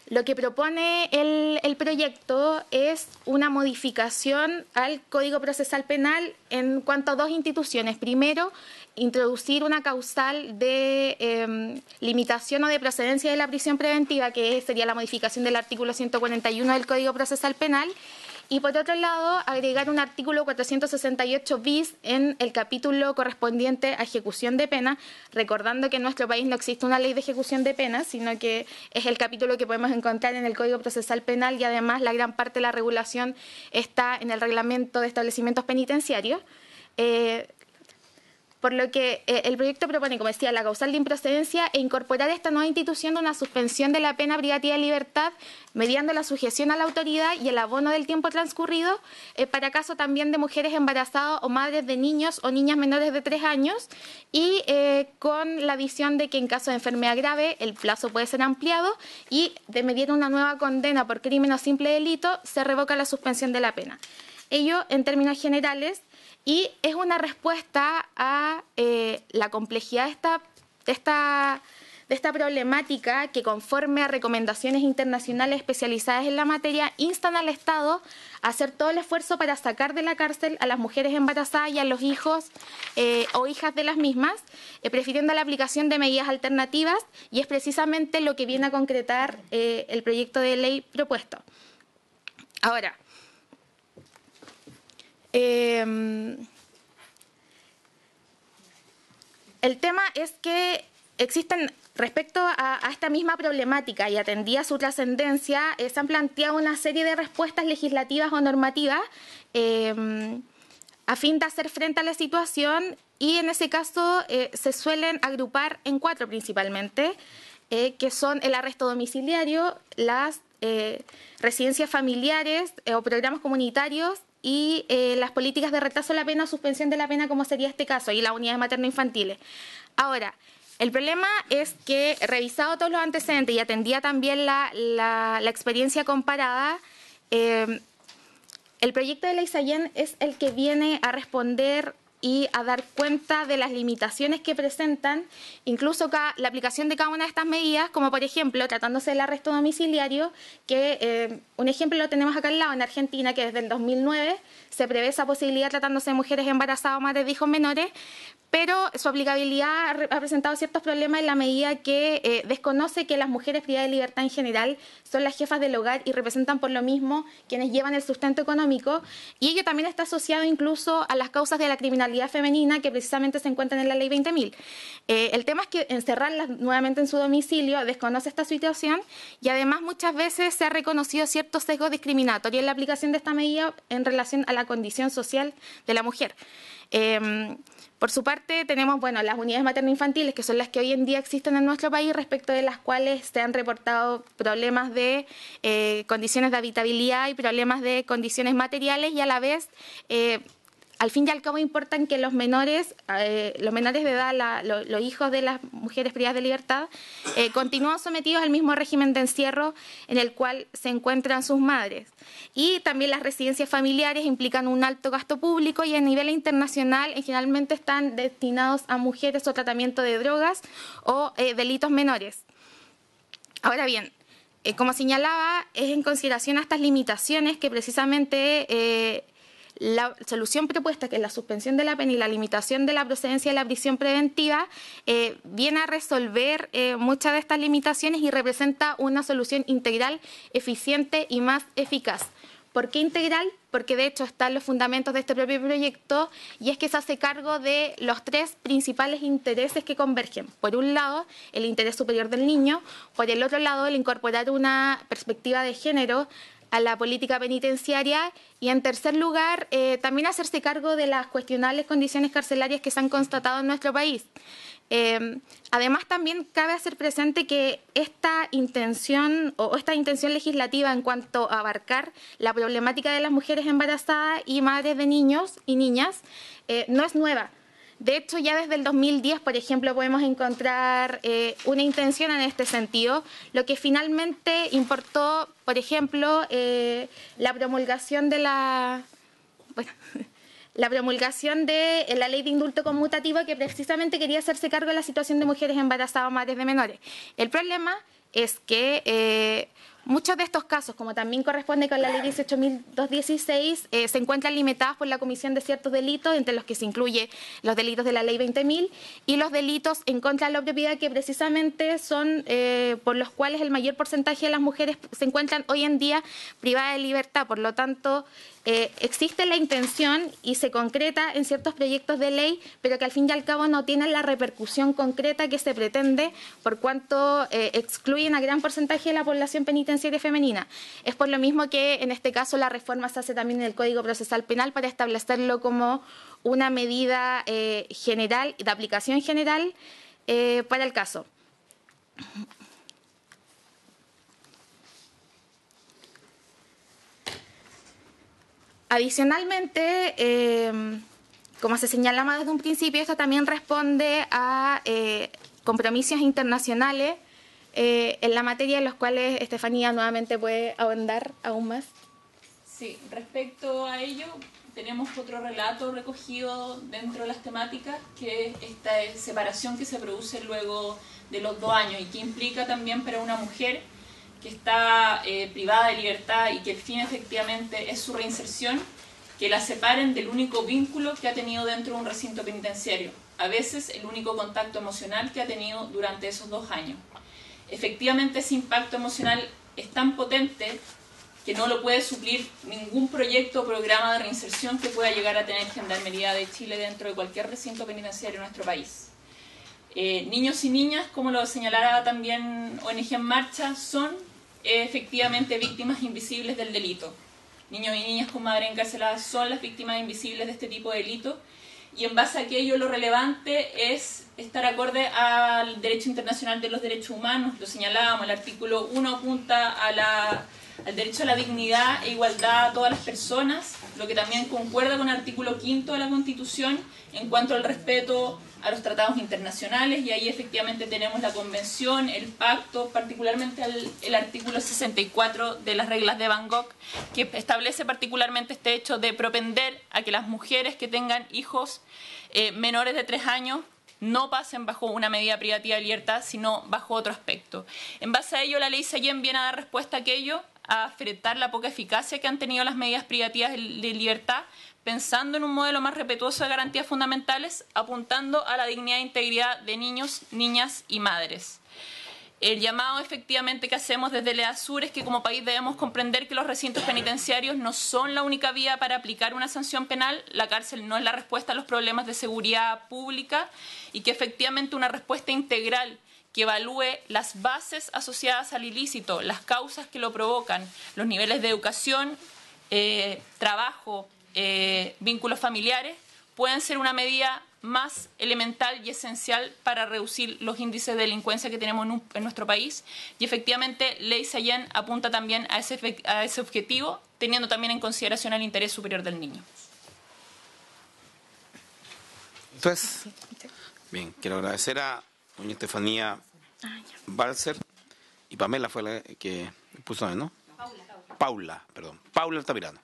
Speaker 5: Lo que propone el proyecto es una modificación al Código Procesal Penal en cuanto a dos instituciones. Primero, introducir una causal de limitación o de procedencia de la prisión preventiva, que sería la modificación del artículo 141 del Código Procesal Penal. Y por otro lado, agregar un artículo 468 bis en el capítulo correspondiente a ejecución de pena, recordando que en nuestro país no existe una ley de ejecución de pena, sino que es el capítulo que podemos encontrar en el Código Procesal Penal y además la gran parte de la regulación está en el Reglamento de Establecimientos Penitenciarios. Por lo que el proyecto propone, como decía, la causal de improcedencia e incorporar esta nueva institución de una suspensión de la pena privativa de libertad mediando la sujeción a la autoridad y el abono del tiempo transcurrido para caso también de mujeres embarazadas o madres de niños o niñas menores de 3 años y con la visión de que en caso de enfermedad grave el plazo puede ser ampliado y de mediar una nueva condena por crimen o simple delito se revoca la suspensión de la pena. Ello, en términos generales, y es una respuesta a la complejidad de esta problemática que, conforme a recomendaciones internacionales especializadas en la materia, instan al Estado a hacer todo el esfuerzo para sacar de la cárcel a las mujeres embarazadas y a los hijos o hijas de las mismas, prefiriendo la aplicación de medidas alternativas, y es precisamente lo que viene a concretar el proyecto de ley propuesto. Ahora, el tema es que existen, respecto a esta misma problemática y atendida su trascendencia, se han planteado una serie de respuestas legislativas o normativas a fin de hacer frente a la situación, y en ese caso se suelen agrupar en 4 principalmente, que son el arresto domiciliario, las residencias familiares o programas comunitarios, y las políticas de retraso de la pena o suspensión de la pena, como sería este caso, y las unidades materno-infantiles. Ahora, el problema es que, revisado todos los antecedentes y atendía también la experiencia comparada, el proyecto de ley Sallén es el que viene a responder y a dar cuenta de las limitaciones que presentan, incluso la aplicación de cada una de estas medidas, como por ejemplo, tratándose del arresto domiciliario, que un ejemplo lo tenemos acá al lado, en Argentina, que desde el 2009 se prevé esa posibilidad tratándose de mujeres embarazadas o madres de hijos menores, pero su aplicabilidad ha presentado ciertos problemas en la medida que desconoce que las mujeres privadas de libertad en general son las jefas del hogar y representan por lo mismo quienes llevan el sustento económico, y ello también está asociado incluso a las causas de la criminalidad femenina que precisamente se encuentran en la ley 20.000. El tema es que encerrarlas nuevamente en su domicilio desconoce esta situación, y además muchas veces se ha reconocido ciertos sesgos discriminatorios en la aplicación de esta medida en relación a la condición social de la mujer. Por su parte, tenemos las unidades materno-infantiles, que son las que hoy en día existen en nuestro país, respecto de las cuales se han reportado problemas de condiciones de habitabilidad y problemas de condiciones materiales, y a la vez, al fin y al cabo, importan que los menores de edad, los hijos de las mujeres privadas de libertad, continúan sometidos al mismo régimen de encierro en el cual se encuentran sus madres. Y también las residencias familiares implican un alto gasto público y a nivel internacional generalmente están destinados a mujeres o tratamiento de drogas o delitos menores. Ahora bien, como señalaba, es en consideración a estas limitaciones que precisamente la solución propuesta, que es la suspensión de la pena y la limitación de la procedencia de la prisión preventiva, viene a resolver muchas de estas limitaciones y representa una solución integral, eficiente y más eficaz. ¿Por qué integral? Porque de hecho están los fundamentos de este propio proyecto, y es que se hace cargo de los 3 principales intereses que convergen. Por un lado, el interés superior del niño; por el otro lado, el incorporar una perspectiva de género a la política penitenciaria; y en tercer lugar, también hacerse cargo de las cuestionables condiciones carcelarias que se han constatado en nuestro país. Además, también cabe hacer presente que esta intención legislativa en cuanto a abarcar la problemática de las mujeres embarazadas y madres de niños y niñas no es nueva. De hecho, ya desde el 2010, por ejemplo, podemos encontrar una intención en este sentido, lo que finalmente importó, por ejemplo, la promulgación de la ley de indulto conmutativo, que precisamente quería hacerse cargo de la situación de mujeres embarazadas o madres de menores. El problema es que Muchos de estos casos, como también corresponde con la ley 18.216, se encuentran limitados por la comisión de ciertos delitos, entre los que se incluye los delitos de la ley 20.000 y los delitos en contra de la propiedad, que precisamente son por los cuales el mayor porcentaje de las mujeres se encuentran hoy en día privadas de libertad. Por lo tanto, existe la intención y se concreta en ciertos proyectos de ley, pero que al fin y al cabo no tienen la repercusión concreta que se pretende, por cuanto excluyen a gran porcentaje de la población penitenciaria femenina. Es por lo mismo que en este caso la reforma se hace también en el Código Procesal Penal para establecerlo como una medida general, de aplicación general para el caso. Adicionalmente, como se señalaba desde un principio, esto también responde a compromisos internacionales en la materia, en los cuales Estefanía nuevamente puede ahondar aún más.
Speaker 4: Sí, respecto a ello, tenemos otro relato recogido dentro de las temáticas, que es esta separación que se produce luego de los 2 años y que implica también para una mujer que está privada de libertad y que el fin efectivamente es su reinserción, que la separen del único vínculo que ha tenido dentro de un recinto penitenciario, a veces el único contacto emocional que ha tenido durante esos 2 años. Efectivamente, ese impacto emocional es tan potente que no lo puede suplir ningún proyecto o programa de reinserción que pueda llegar a tener Gendarmería de Chile dentro de cualquier recinto penitenciario en nuestro país. Niños y niñas, como lo señalara también ONG En Marcha, son efectivamente víctimas invisibles del delito. Niños y niñas con madre encarceladas son las víctimas invisibles de este tipo de delito, y en base a aquello lo relevante es estar acorde al derecho internacional de los derechos humanos. Lo señalábamos, el artículo 1 apunta al derecho a la dignidad e igualdad a todas las personas, lo que también concuerda con el artículo 5 de la Constitución en cuanto al respeto a los tratados internacionales, y ahí efectivamente tenemos la Convención, el Pacto, particularmente el artículo 64 de las reglas de Bangkok, que establece particularmente este hecho de propender a que las mujeres que tengan hijos menores de 3 años no pasen bajo una medida privativa de libertad, sino bajo otro aspecto. En base a ello, la ley Sallén viene a dar respuesta a aquello, a enfrentar la poca eficacia que han tenido las medidas privativas de libertad, pensando en un modelo más respetuoso de garantías fundamentales, apuntando a la dignidad e integridad de niños, niñas y madres. El llamado efectivamente que hacemos desde el EASUR es que como país debemos comprender que los recintos penitenciarios no son la única vía para aplicar una sanción penal, la cárcel no es la respuesta a los problemas de seguridad pública, y que efectivamente una respuesta integral que evalúe las bases asociadas al ilícito, las causas que lo provocan, los niveles de educación, trabajo, vínculos familiares, pueden ser una medida más elemental y esencial para reducir los índices de delincuencia que tenemos en nuestro país. Y efectivamente, Ley Sallén apunta también a ese objetivo, teniendo también en consideración el interés superior del niño.
Speaker 1: Entonces, bien, quiero agradecer a doña Estefanía Balcer, y Pamela fue la que puso, ¿no? Paula Altamirano.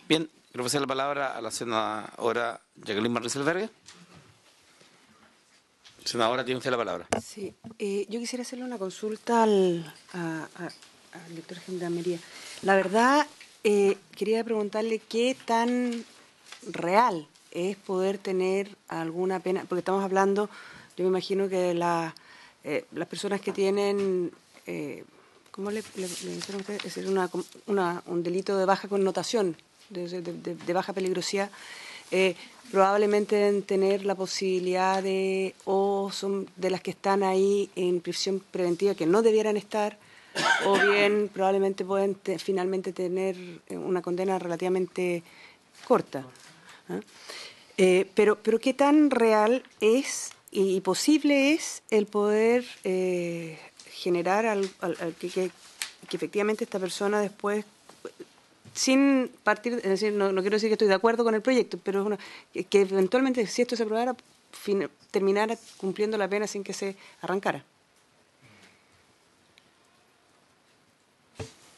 Speaker 1: Bien, quiero pasar la palabra a la senadora Jacqueline Marricelbergue. Senadora, tiene usted la palabra.
Speaker 6: Sí, yo quisiera hacerle una consulta al director de Gendarmería. La verdad, quería preguntarle qué tan real es poder tener alguna pena, porque estamos hablando, yo me imagino que las personas que tienen, ¿cómo le dijeron ustedes? Es decir, un delito de baja connotación, de baja peligrosidad, probablemente deben tener la posibilidad o son de las que están ahí en prisión preventiva que no debieran estar, o bien probablemente pueden finalmente tener una condena relativamente corta. Pero ¿qué tan real es y posible es el poder generar que efectivamente esta persona después, sin partir, es decir, no quiero decir que estoy de acuerdo con el proyecto, pero que eventualmente, si esto se aprobara, terminara cumpliendo la pena sin que se arrancara?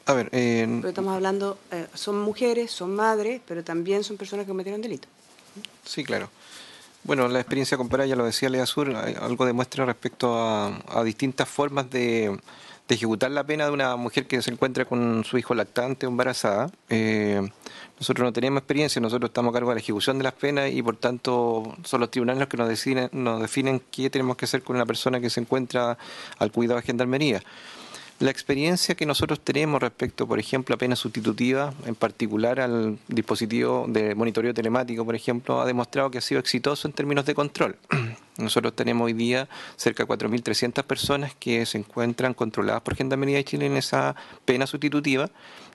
Speaker 3: A ver,
Speaker 6: Porque estamos hablando, son mujeres, son madres, pero también son personas que cometieron delito.
Speaker 3: Sí, claro. Bueno, la experiencia comparada, ya lo decía Lea Sur, algo demuestra respecto a distintas formas de ejecutar la pena de una mujer que se encuentra con su hijo lactante o embarazada. Nosotros no tenemos experiencia, nosotros estamos a cargo de la ejecución de las penas y por tanto son los tribunales los que nos definen qué tenemos que hacer con una persona que se encuentra al cuidado de Gendarmería. La experiencia que nosotros tenemos respecto, por ejemplo, a penas sustitutivas, en particular al dispositivo de monitoreo telemático, por ejemplo, ha demostrado que ha sido exitoso en términos de control. Nosotros tenemos hoy día cerca de 4.300 personas que se encuentran controladas por Gendarmería de Chile en esa pena sustitutiva,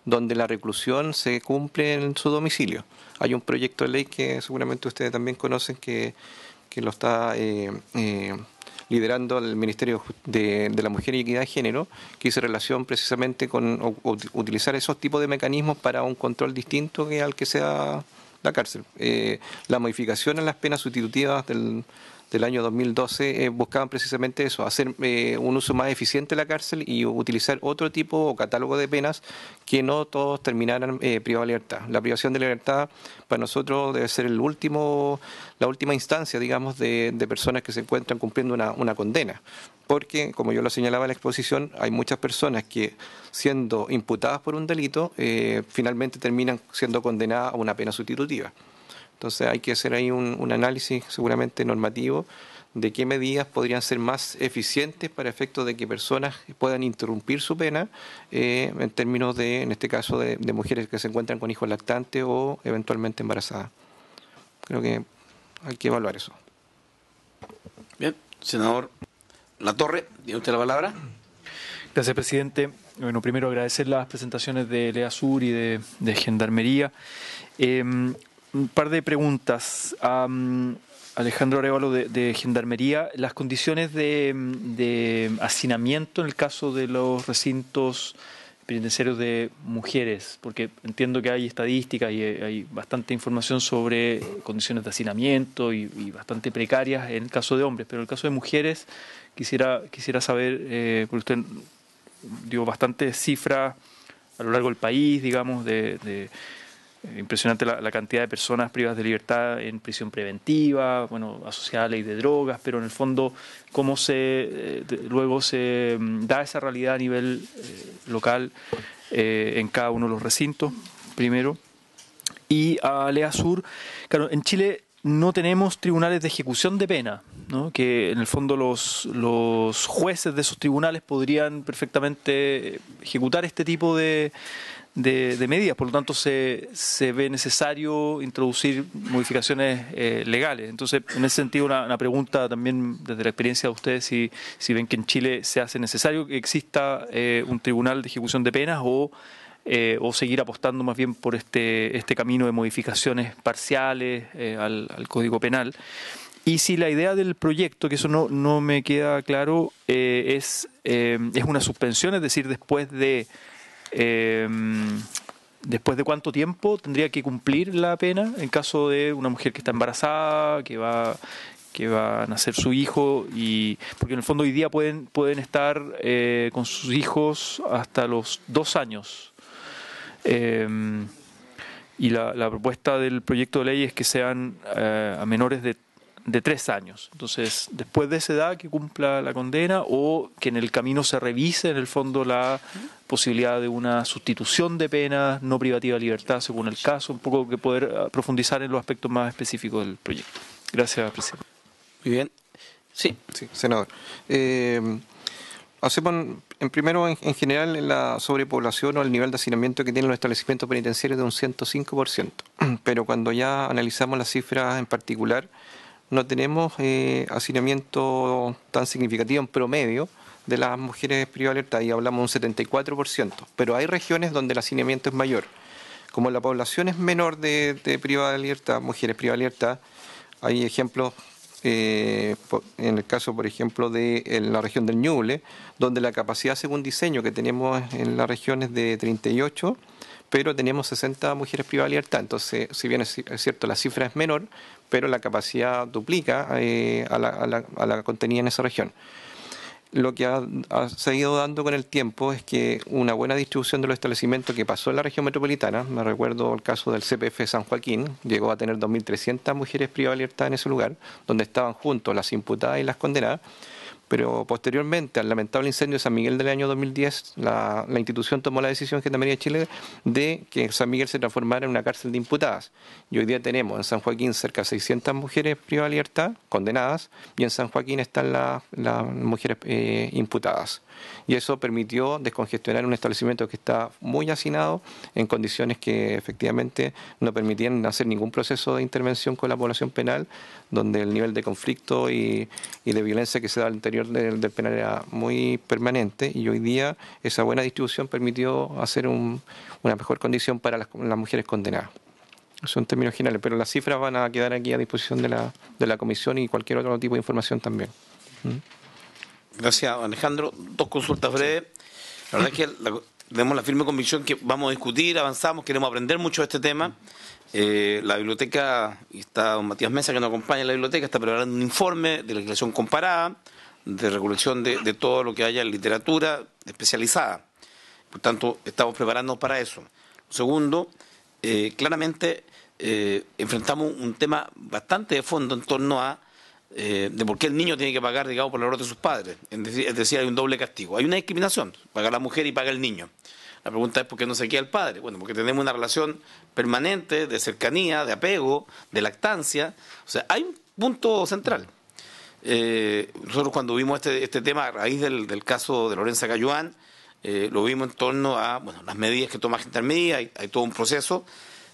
Speaker 3: donde la reclusión se cumple en su domicilio. Hay un proyecto de ley que seguramente ustedes también conocen que lo está liderando el Ministerio de la Mujer y Equidad de Género, que hizo relación precisamente con utilizar esos tipos de mecanismos para un control distinto que al que sea la cárcel. La modificación en las penas sustitutivas del año 2012 buscaban precisamente eso, hacer un uso más eficiente de la cárcel y utilizar otro tipo o catálogo de penas que no todos terminaran privados de libertad. La privación de libertad para nosotros debe ser la última instancia, digamos, de personas que se encuentran cumpliendo una condena. Porque, como yo lo señalaba en la exposición, hay muchas personas que, siendo imputadas por un delito, finalmente terminan siendo condenadas a una pena sustitutiva. Entonces hay que hacer ahí un análisis seguramente normativo de qué medidas podrían ser más eficientes para efectos de que personas puedan interrumpir su pena en términos de, en este caso, de mujeres que se encuentran con hijos lactantes o eventualmente embarazadas. Creo que hay que evaluar eso.
Speaker 1: Bien, senador Latorre, tiene usted la palabra.
Speaker 7: Gracias, presidente. Bueno, primero agradecer las presentaciones de LEASUR y de Gendarmería. Un par de preguntas a Alejandro Arévalo de Gendarmería. Las condiciones de hacinamiento en el caso de los recintos penitenciarios de mujeres, porque entiendo que hay estadísticas y hay bastante información sobre condiciones de hacinamiento y bastante precarias en el caso de hombres, pero en el caso de mujeres quisiera saber, porque usted dio bastantes cifras a lo largo del país, digamos, impresionante la cantidad de personas privadas de libertad en prisión preventiva, bueno, asociada a ley de drogas, pero en el fondo cómo luego se da esa realidad a nivel local en cada uno de los recintos, primero. Y a LEASUR, claro, en Chile no tenemos tribunales de ejecución de pena, ¿no? Que en el fondo los jueces de esos tribunales podrían perfectamente ejecutar este tipo de medidas, por lo tanto se ve necesario introducir modificaciones legales. Entonces, en ese sentido, una pregunta también desde la experiencia de ustedes, si ven que en Chile se hace necesario que exista un tribunal de ejecución de penas o seguir apostando más bien por este camino de modificaciones parciales al Código Penal. Y si la idea del proyecto, que eso no me queda claro, es una suspensión, es decir, después de cuánto tiempo tendría que cumplir la pena en caso de una mujer que está embarazada, que va a nacer su hijo, porque en el fondo hoy día pueden estar con sus hijos hasta los 2 años. Y la propuesta del proyecto de ley es que sean a menores de 3 años. Entonces, después de esa edad que cumpla la condena o que en el camino se revise en el fondo la posibilidad de una sustitución de pena no privativa de libertad según el caso, un poco que poder profundizar en los aspectos más específicos del proyecto. Gracias, presidente.
Speaker 1: Muy bien. Sí,
Speaker 3: senador. Hacemos en general la sobrepoblación o el nivel de hacinamiento que tienen los establecimientos penitenciarios de un 105%, pero cuando ya analizamos las cifras en particular, no tenemos hacinamiento tan significativo en promedio de las mujeres privadas de libertad, y hablamos de un 74%, pero hay regiones donde el hacinamiento es mayor. Como la población es menor de privada de libertad, mujeres privadas de libertad, hay ejemplos, en el caso, por ejemplo, en la región del Ñuble, donde la capacidad según diseño que tenemos en la región es de 38, pero tenemos 60 mujeres privadas de libertad. Entonces, si bien es cierto, la cifra es menor, pero la capacidad duplica a la contenida en esa región. Lo que ha seguido dando con el tiempo es que una buena distribución de los establecimientos que pasó en la región metropolitana, me recuerdo el caso del CPF San Joaquín, llegó a tener 2.300 mujeres privadas de libertad en ese lugar, donde estaban juntos las imputadas y las condenadas, Pero posteriormente, al lamentable incendio de San Miguel del año 2010, la institución tomó la decisión, Gendarmería de Chile, de que San Miguel se transformara en una cárcel de imputadas. Y hoy día tenemos en San Joaquín cerca de 600 mujeres privadas de libertad, condenadas, y en San Joaquín están las mujeres imputadas. Y eso permitió descongestionar un establecimiento que está muy hacinado, en condiciones que efectivamente no permitían hacer ningún proceso de intervención con la población penal, donde el nivel de conflicto y de violencia que se da al interior del penal era muy permanente, y hoy día esa buena distribución permitió hacer una mejor condición para las mujeres condenadas. Eso en términos generales, pero las cifras van a quedar aquí a disposición de la comisión y cualquier otro tipo de información también.
Speaker 1: Gracias, Alejandro. Dos consultas breves. La verdad es que tenemos la firme convicción que vamos a discutir, avanzamos, queremos aprender mucho de este tema. La biblioteca, y está don Matías Mesa que nos acompaña en la biblioteca, está preparando un informe de legislación comparada, de recolección de todo lo que haya en literatura especializada. Por tanto, estamos preparándonos para eso. Segundo, claramente enfrentamos un tema bastante de fondo en torno a de por qué el niño tiene que pagar, digamos, por el error de sus padres. Es decir, hay un doble castigo. Hay una discriminación, paga la mujer y paga el niño. La pregunta es por qué no se queda el padre. Bueno, porque tenemos una relación permanente de cercanía, de apego, de lactancia. O sea, hay un punto central. Nosotros cuando vimos este tema a raíz del caso de Lorenza Cayuán, lo vimos en torno a las medidas que toma Gendarmería, hay todo un proceso,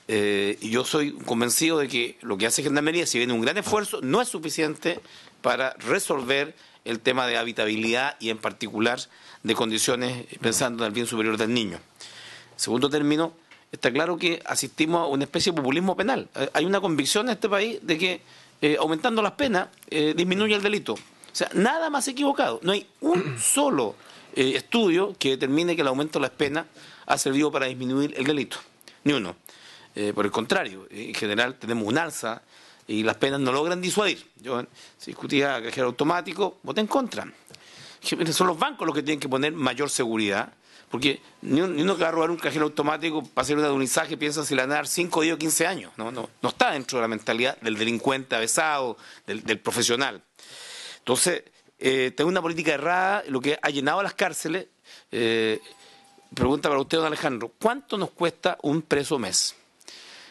Speaker 1: y yo soy convencido de que lo que hace Gendarmería, si bien un gran esfuerzo, no es suficiente para resolver el tema de habitabilidad y en particular de condiciones pensando en el bien superior del niño. Segundo término, está claro que asistimos a una especie de populismo penal. Hay una convicción en este país de que aumentando las penas disminuye el delito. O sea, nada más equivocado. No hay un solo estudio que determine que el aumento de las penas ha servido para disminuir el delito. Ni uno. Por el contrario, en general tenemos un alza y las penas no logran disuadir. Yo, si discutía cajero automático, voté en contra. Son los bancos los que tienen que poner mayor seguridad, porque ni uno que va a robar un cajero automático para hacer un alunizaje piensa si le van a dar 5, 10 o 15 años. No está dentro de la mentalidad del delincuente avesado, del profesional. Entonces, tengo una política errada, lo que ha llenado las cárceles. Pregunta para usted, don Alejandro, ¿cuánto nos cuesta un preso mes?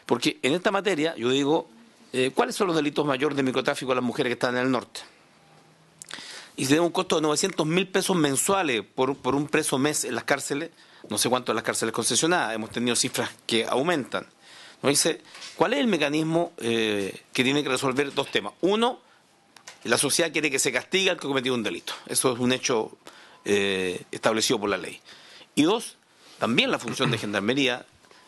Speaker 1: Porque en esta materia, yo digo, ¿cuáles son los delitos mayores de microtráfico de las mujeres que están en el norte? Y si tenemos un costo de 900.000 pesos mensuales por un preso mes en las cárceles, no sé cuánto en las cárceles concesionadas, hemos tenido cifras que aumentan. Nos dice, ¿cuál es el mecanismo que tiene que resolver dos temas? Uno, la sociedad quiere que se castigue al que ha cometido un delito. Eso es un hecho establecido por la ley. Y dos, también la función de Gendarmería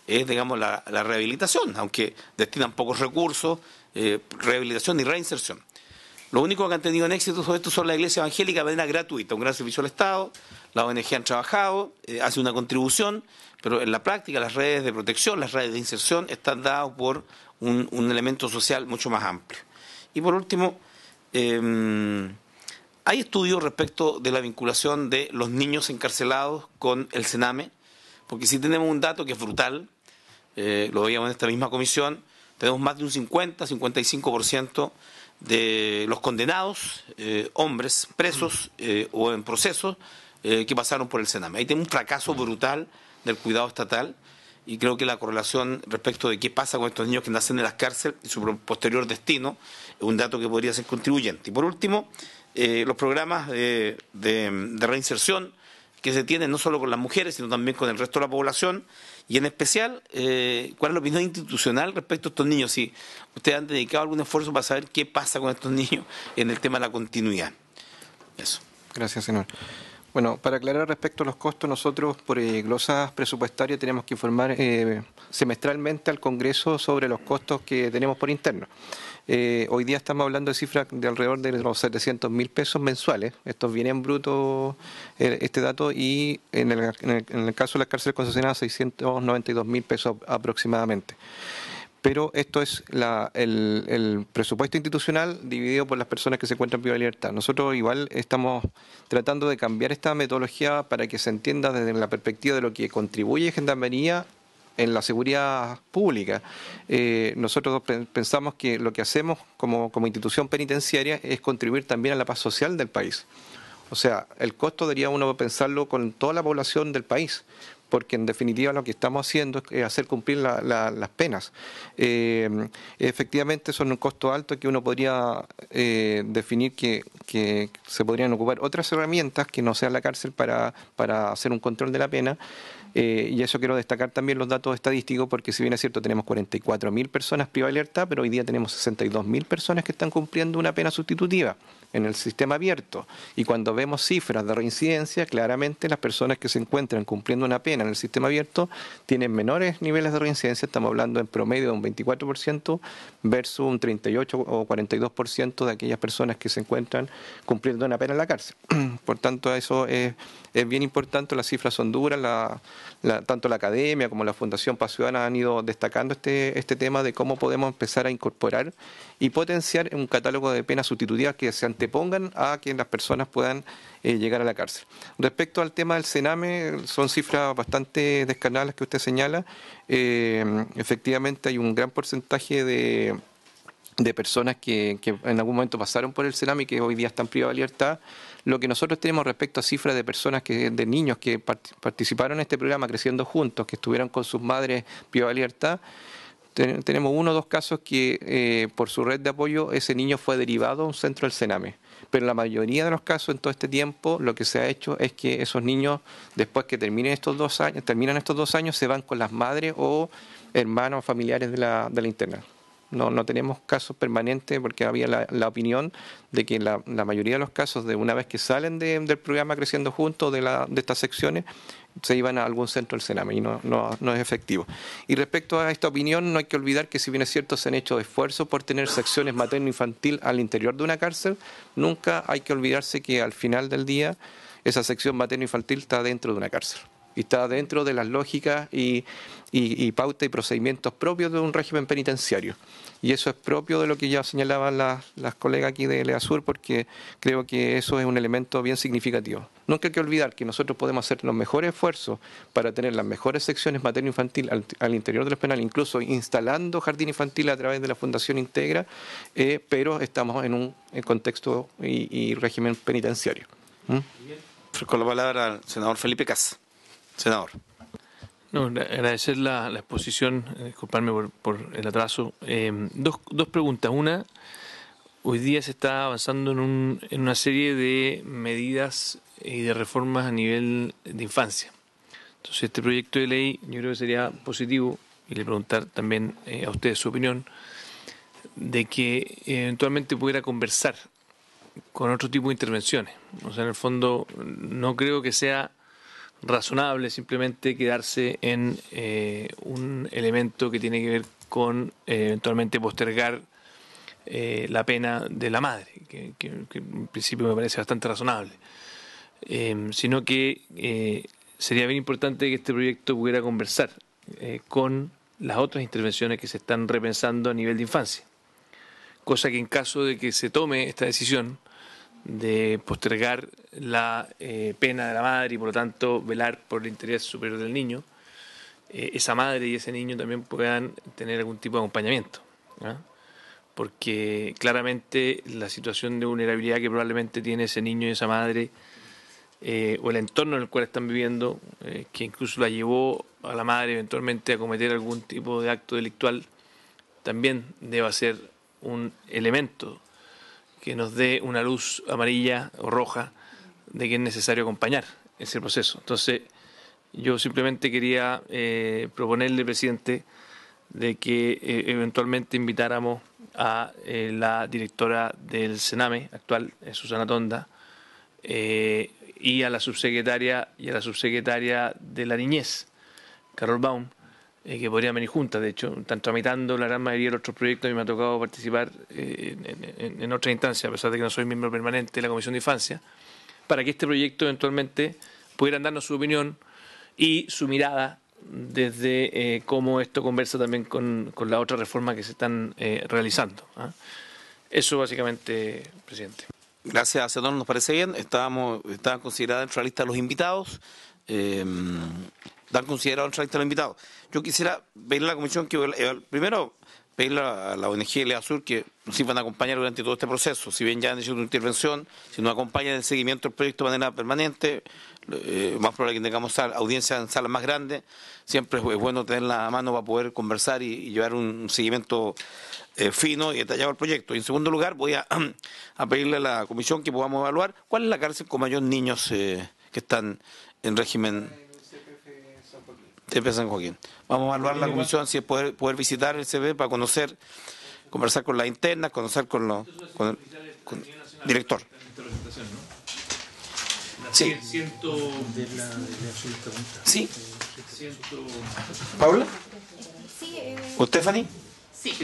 Speaker 1: es, digamos, la rehabilitación, aunque destinan pocos recursos, rehabilitación y reinserción. Lo único que han tenido en éxito sobre esto son la Iglesia Evangélica de manera gratuita, un gran servicio al Estado, las ONG han trabajado, hace una contribución, pero en la práctica las redes de protección, las redes de inserción están dadas por un elemento social mucho más amplio. Y por último, hay estudios respecto de la vinculación de los niños encarcelados con el Sename, porque si tenemos un dato que es brutal, lo veíamos en esta misma comisión, tenemos más de un 50-55% de los condenados, hombres presos o en procesos que pasaron por el Sename. Ahí tenemos un fracaso brutal del cuidado estatal y creo que la correlación respecto de qué pasa con estos niños que nacen en las cárceles y su posterior destino es un dato que podría ser contribuyente. Y por último, los programas de reinserción que se tienen no solo con las mujeres, sino también con el resto de la población, y en especial, ¿cuál es la opinión institucional respecto a estos niños? Si ustedes han dedicado algún esfuerzo para saber qué pasa con estos niños en el tema de la continuidad. Eso.
Speaker 3: Gracias, señor. Bueno, para aclarar respecto a los costos, nosotros por glosas presupuestarias tenemos que informar semestralmente al Congreso sobre los costos que tenemos por interno. Hoy día estamos hablando de cifras de alrededor de los 700.000 pesos mensuales. Esto viene en bruto este dato, y en el caso de las cárceles concesionadas 692.000 pesos aproximadamente. Pero esto es el presupuesto institucional dividido por las personas que se encuentran privadas de libertad. Nosotros igual estamos tratando de cambiar esta metodología para que se entienda desde la perspectiva de lo que contribuye Gendarmería en la seguridad pública. Nosotros pensamos que lo que hacemos como institución penitenciaria es contribuir también a la paz social del país. O sea, el costo debería uno pensarlo con toda la población del país, porque en definitiva lo que estamos haciendo es hacer cumplir las penas. Efectivamente son un costo alto que uno podría definir que se podrían ocupar otras herramientas que no sea la cárcel para hacer un control de la pena. Y eso quiero destacar también los datos estadísticos, porque si bien es cierto tenemos 44.000 personas privadas de libertad, pero hoy día tenemos 62.000 personas que están cumpliendo una pena sustitutiva en el sistema abierto. Y cuando vemos cifras de reincidencia, claramente las personas que se encuentran cumpliendo una pena en el sistema abierto tienen menores niveles de reincidencia. Estamos hablando en promedio de un 24% versus un 38 o 42% de aquellas personas que se encuentran cumpliendo una pena en la cárcel. Por tanto, eso es bien importante. Las cifras son duras. Tanto la academia como la Fundación Paz Ciudadana han ido destacando este tema de cómo podemos empezar a incorporar y potenciar un catálogo de penas sustitutivas que se antepongan a que las personas puedan llegar a la cárcel. Respecto al tema del Sename, son cifras bastante descarnadas que usted señala. Efectivamente hay un gran porcentaje de personas que en algún momento pasaron por el Sename y que hoy día están privadas de libertad. Lo que nosotros tenemos respecto a cifras de personas, de niños que participaron en este programa Creciendo Juntos, que estuvieron con sus madres privadas de libertad, tenemos 1 o 2 casos que por su red de apoyo ese niño fue derivado a un centro del Sename. Pero en la mayoría de los casos en todo este tiempo lo que se ha hecho es que esos niños, después que terminan estos 2 años, se van con las madres o hermanos familiares de la interna. No tenemos casos permanentes, porque había la opinión de que la mayoría de los casos, de una vez que salen del programa Creciendo Juntos, de estas secciones, se iban a algún centro del Sename y no es efectivo. Y respecto a esta opinión, no hay que olvidar que si bien es cierto se han hecho esfuerzos por tener secciones materno-infantil al interior de una cárcel, nunca hay que olvidarse que al final del día esa sección materno-infantil está dentro de una cárcel. Y está dentro de las lógicas y pautas y procedimientos propios de un régimen penitenciario. Y eso es propio de lo que ya señalaban las colegas aquí de LEASUR, porque creo que eso es un elemento bien significativo. Nunca hay que olvidar que nosotros podemos hacer los mejores esfuerzos para tener las mejores secciones materno-infantil al interior de los penales, incluso instalando jardín infantil a través de la Fundación Integra, pero estamos en un contexto y régimen penitenciario.
Speaker 1: Con la palabra al senador Felipe Cas. Senador.
Speaker 8: No, agradecer la exposición, disculparme por el atraso. Dos preguntas. Una, hoy día se está avanzando en una serie de medidas y de reformas a nivel de infancia. Entonces, este proyecto de ley yo creo que sería positivo, y le preguntar también a ustedes su opinión, de que eventualmente pudiera conversar con otro tipo de intervenciones. O sea, en el fondo, no creo que sea razonable simplemente quedarse en un elemento que tiene que ver con eventualmente postergar la pena de la madre, que en principio me parece bastante razonable, sino que sería bien importante que este proyecto pudiera conversar con las otras intervenciones que se están repensando a nivel de infancia, cosa que en caso de que se tome esta decisión de postergar la pena de la madre y por lo tanto velar por el interés superior del niño, esa madre y ese niño también puedan tener algún tipo de acompañamiento, ¿no? Porque claramente la situación de vulnerabilidad que probablemente tiene ese niño y esa madre, o el entorno en el cual están viviendo, que incluso la llevó a la madre eventualmente a cometer algún tipo de acto delictual, también debe ser un elemento que nos dé una luz amarilla o roja de que es necesario acompañar ese proceso. Entonces, yo simplemente quería proponerle, presidente, de que eventualmente invitáramos a la directora del Sename actual, Susana Tonda, y a la subsecretaria de la Niñez, Carol Baum, que podrían venir juntas. De hecho, están tramitando la gran mayoría de los otros proyectos y me ha tocado participar en otra instancia, a pesar de que no soy miembro permanente de la Comisión de Infancia, para que este proyecto eventualmente pudieran darnos su opinión y su mirada desde cómo esto conversa también con las otras reformas que se están realizando. Eso básicamente, presidente.
Speaker 1: Gracias, senador, nos parece bien. Estaban considerados dentro de la lista de los invitados. Dan considerado dentro de la lista de los invitados. Yo quisiera ver la comisión que primero pedirle a la ONG Lea Sur que nos iban a acompañar durante todo este proceso. Si bien ya han hecho una intervención, si nos acompañan en el seguimiento del proyecto de manera permanente, más probable que tengamos audiencias en salas más grandes, siempre es bueno tenerla a mano para poder conversar y llevar un seguimiento fino y detallado al proyecto. Y en segundo lugar, voy a pedirle a la comisión que podamos evaluar cuál es la cárcel con mayor niños que están en régimen CP San Joaquín. Vamos a evaluar la comisión si es poder visitar el CP para conocer, conversar con las internas, conocer con el director. Sí. Sí. ¿Paula? ¿O Stephanie?
Speaker 4: Sí,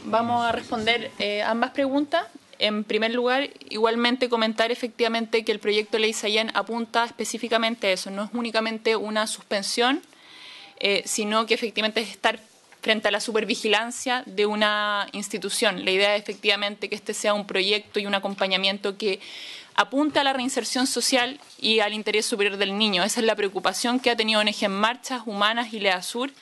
Speaker 4: vamos a responder ambas preguntas. En primer lugar, igualmente comentar efectivamente que el proyecto Ley Sayén apunta específicamente a eso. No es únicamente una suspensión, sino que efectivamente es estar frente a la supervigilancia de una institución. La idea es efectivamente que este sea un proyecto y un acompañamiento que apunta a la reinserción social y al interés superior del niño. Esa es la preocupación que ha tenido ONG en Marchas, Humanas y Lea Sur.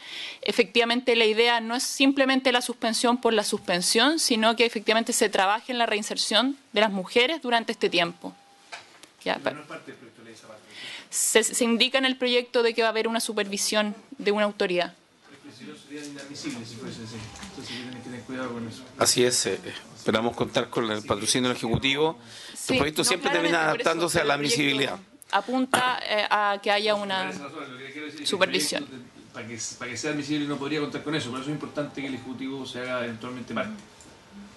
Speaker 4: Efectivamente, la idea no es simplemente la suspensión por la suspensión, sino que efectivamente se trabaje en la reinserción de las mujeres durante este tiempo. Se indica en el proyecto de que va a haber una supervisión de una autoridad.
Speaker 1: Así es, esperamos contar con el patrocinio del Ejecutivo.
Speaker 4: Sí,
Speaker 1: el proyecto siempre termina adaptándose a la admisibilidad.
Speaker 4: Apunta a que haya una supervisión.
Speaker 8: Para que sea admisible no podría contar con eso, por eso es importante que el Ejecutivo se haga eventualmente parte.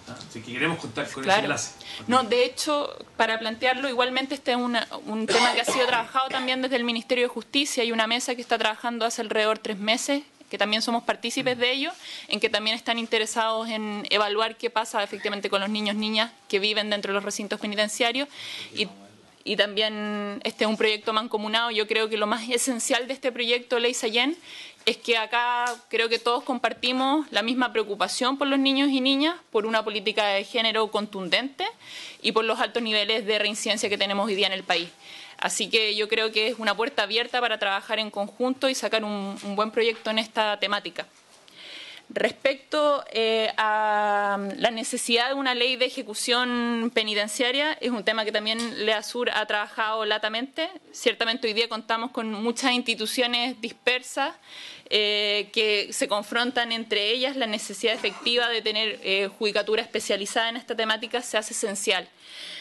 Speaker 8: Así que queremos contar con ese enlace.
Speaker 4: No, de hecho, para plantearlo, igualmente este es un tema que ha sido trabajado también desde el Ministerio de Justicia. Hay una mesa que está trabajando hace alrededor de 3 meses, que también somos partícipes de ello, en que también están interesados en evaluar qué pasa efectivamente con los niños, niñas que viven dentro de los recintos penitenciarios. Y también este es un proyecto mancomunado. Yo creo que lo más esencial de este proyecto Ley Sayén es que acá creo que todos compartimos la misma preocupación por los niños y niñas, por una política de género contundente y por los altos niveles de reincidencia que tenemos hoy día en el país. Así que yo creo que es una puerta abierta para trabajar en conjunto y sacar un buen proyecto en esta temática. Respecto a la necesidad de una ley de ejecución penitenciaria, es un tema que también Lea Sur ha trabajado latamente. Ciertamente hoy día contamos con muchas instituciones dispersas que se confrontan entre ellas. La necesidad efectiva de tener judicatura especializada en esta temática se hace esencial.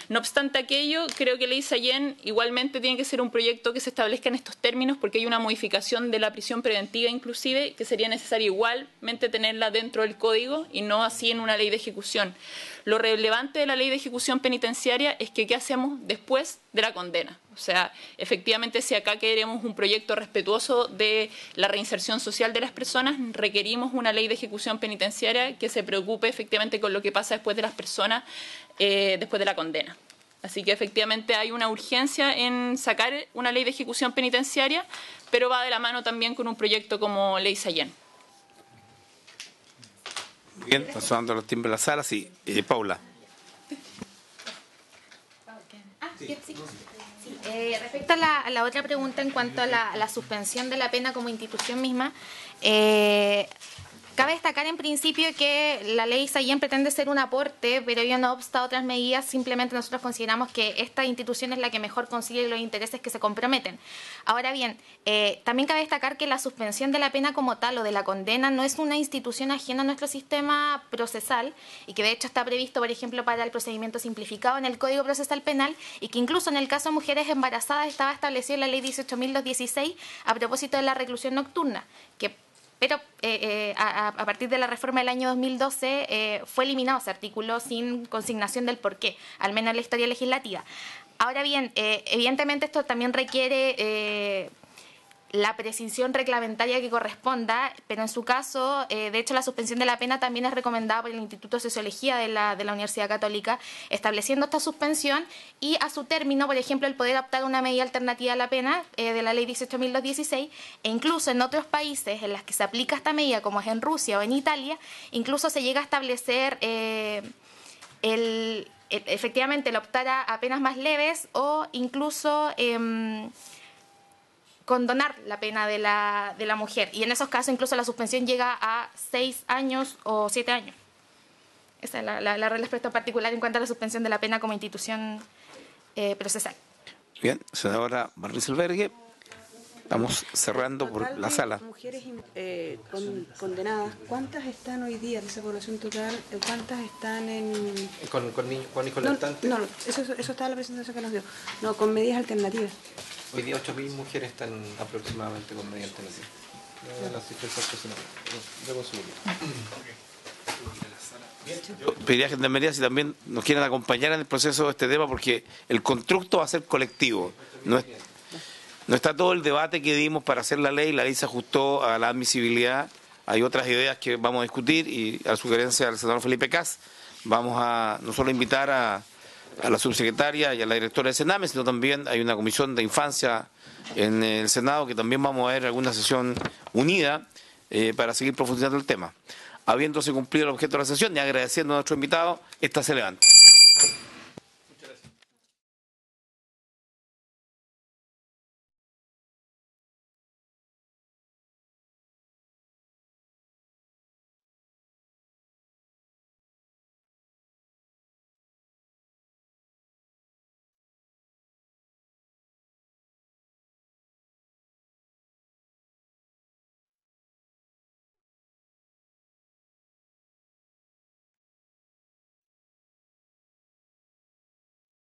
Speaker 4: No obstante aquello, creo que Ley Sayén igualmente tiene que ser un proyecto que se establezca en estos términos, porque hay una modificación de la prisión preventiva inclusive, que sería necesario igualmente tenerla dentro del código y no así en una ley de ejecución. Lo relevante de la ley de ejecución penitenciaria es que ¿qué hacemos después de la condena? O sea, efectivamente, si acá queremos un proyecto respetuoso de la reinserción social de las personas, requerimos una ley de ejecución penitenciaria que se preocupe efectivamente con lo que pasa después de las personas, después de la condena. Así que efectivamente hay una urgencia en sacar una ley de ejecución penitenciaria, pero va de la mano también con un proyecto como Ley Sayén.
Speaker 1: Bien, están sonando los timbres de la sala, sí. Paula.
Speaker 5: Respecto a la otra pregunta en cuanto a la suspensión de la pena como institución misma, cabe destacar en principio que la ley Sayén pretende ser un aporte, pero ello no obsta a otras medidas. Simplemente nosotros consideramos que esta institución es la que mejor consigue los intereses que se comprometen. Ahora bien, también cabe destacar que la suspensión de la pena como tal o de la condena no es una institución ajena a nuestro sistema procesal y que de hecho está previsto, por ejemplo, para el procedimiento simplificado en el Código Procesal Penal y que incluso en el caso de mujeres embarazadas estaba establecido en la ley 18.216 a propósito de la reclusión nocturna, pero a partir de la reforma del año 2012 fue eliminado ese artículo sin consignación del porqué, al menos en la historia legislativa. Ahora bien, evidentemente esto también requiere la precisión reglamentaria que corresponda, pero en su caso, de hecho, la suspensión de la pena también es recomendada por el Instituto de Sociología de la Universidad Católica, estableciendo esta suspensión y a su término, por ejemplo, el poder optar a una medida alternativa a la pena de la ley 18.216, e incluso en otros países en los que se aplica esta medida, como es en Rusia o en Italia, incluso se llega a establecer efectivamente el optar a penas más leves o incluso condonar la pena de la mujer. Y en esos casos incluso la suspensión llega a 6 años o 7 años. Esa es la regla particular en cuanto a la suspensión de la pena como institución procesal.
Speaker 1: Bien, senadora Barrizelbergue, estamos cerrando por la sala.
Speaker 6: Mujeres condenadas, ¿cuántas están hoy día de esa población total? ¿Cuántas están en...?
Speaker 3: Con hijos lactantes.
Speaker 6: No, eso está en la presentación que nos dio. No, con medidas alternativas.
Speaker 3: Hoy día 8.000 mujeres están aproximadamente con medidas alternativas.
Speaker 1: Yo pediría a Gendarmería si también nos quieren acompañar en el proceso de este tema, porque el constructo va a ser colectivo. No está todo el debate que dimos para hacer la ley se ajustó a la admisibilidad. Hay otras ideas que vamos a discutir y a la sugerencia del senador Felipe Cas vamos a no solo invitar a la subsecretaria y a la directora del Sename, sino también hay una comisión de infancia en el Senado que también vamos a ver alguna sesión unida para seguir profundizando el tema. Habiéndose cumplido el objeto de la sesión y agradeciendo a nuestro invitado, esta se levanta.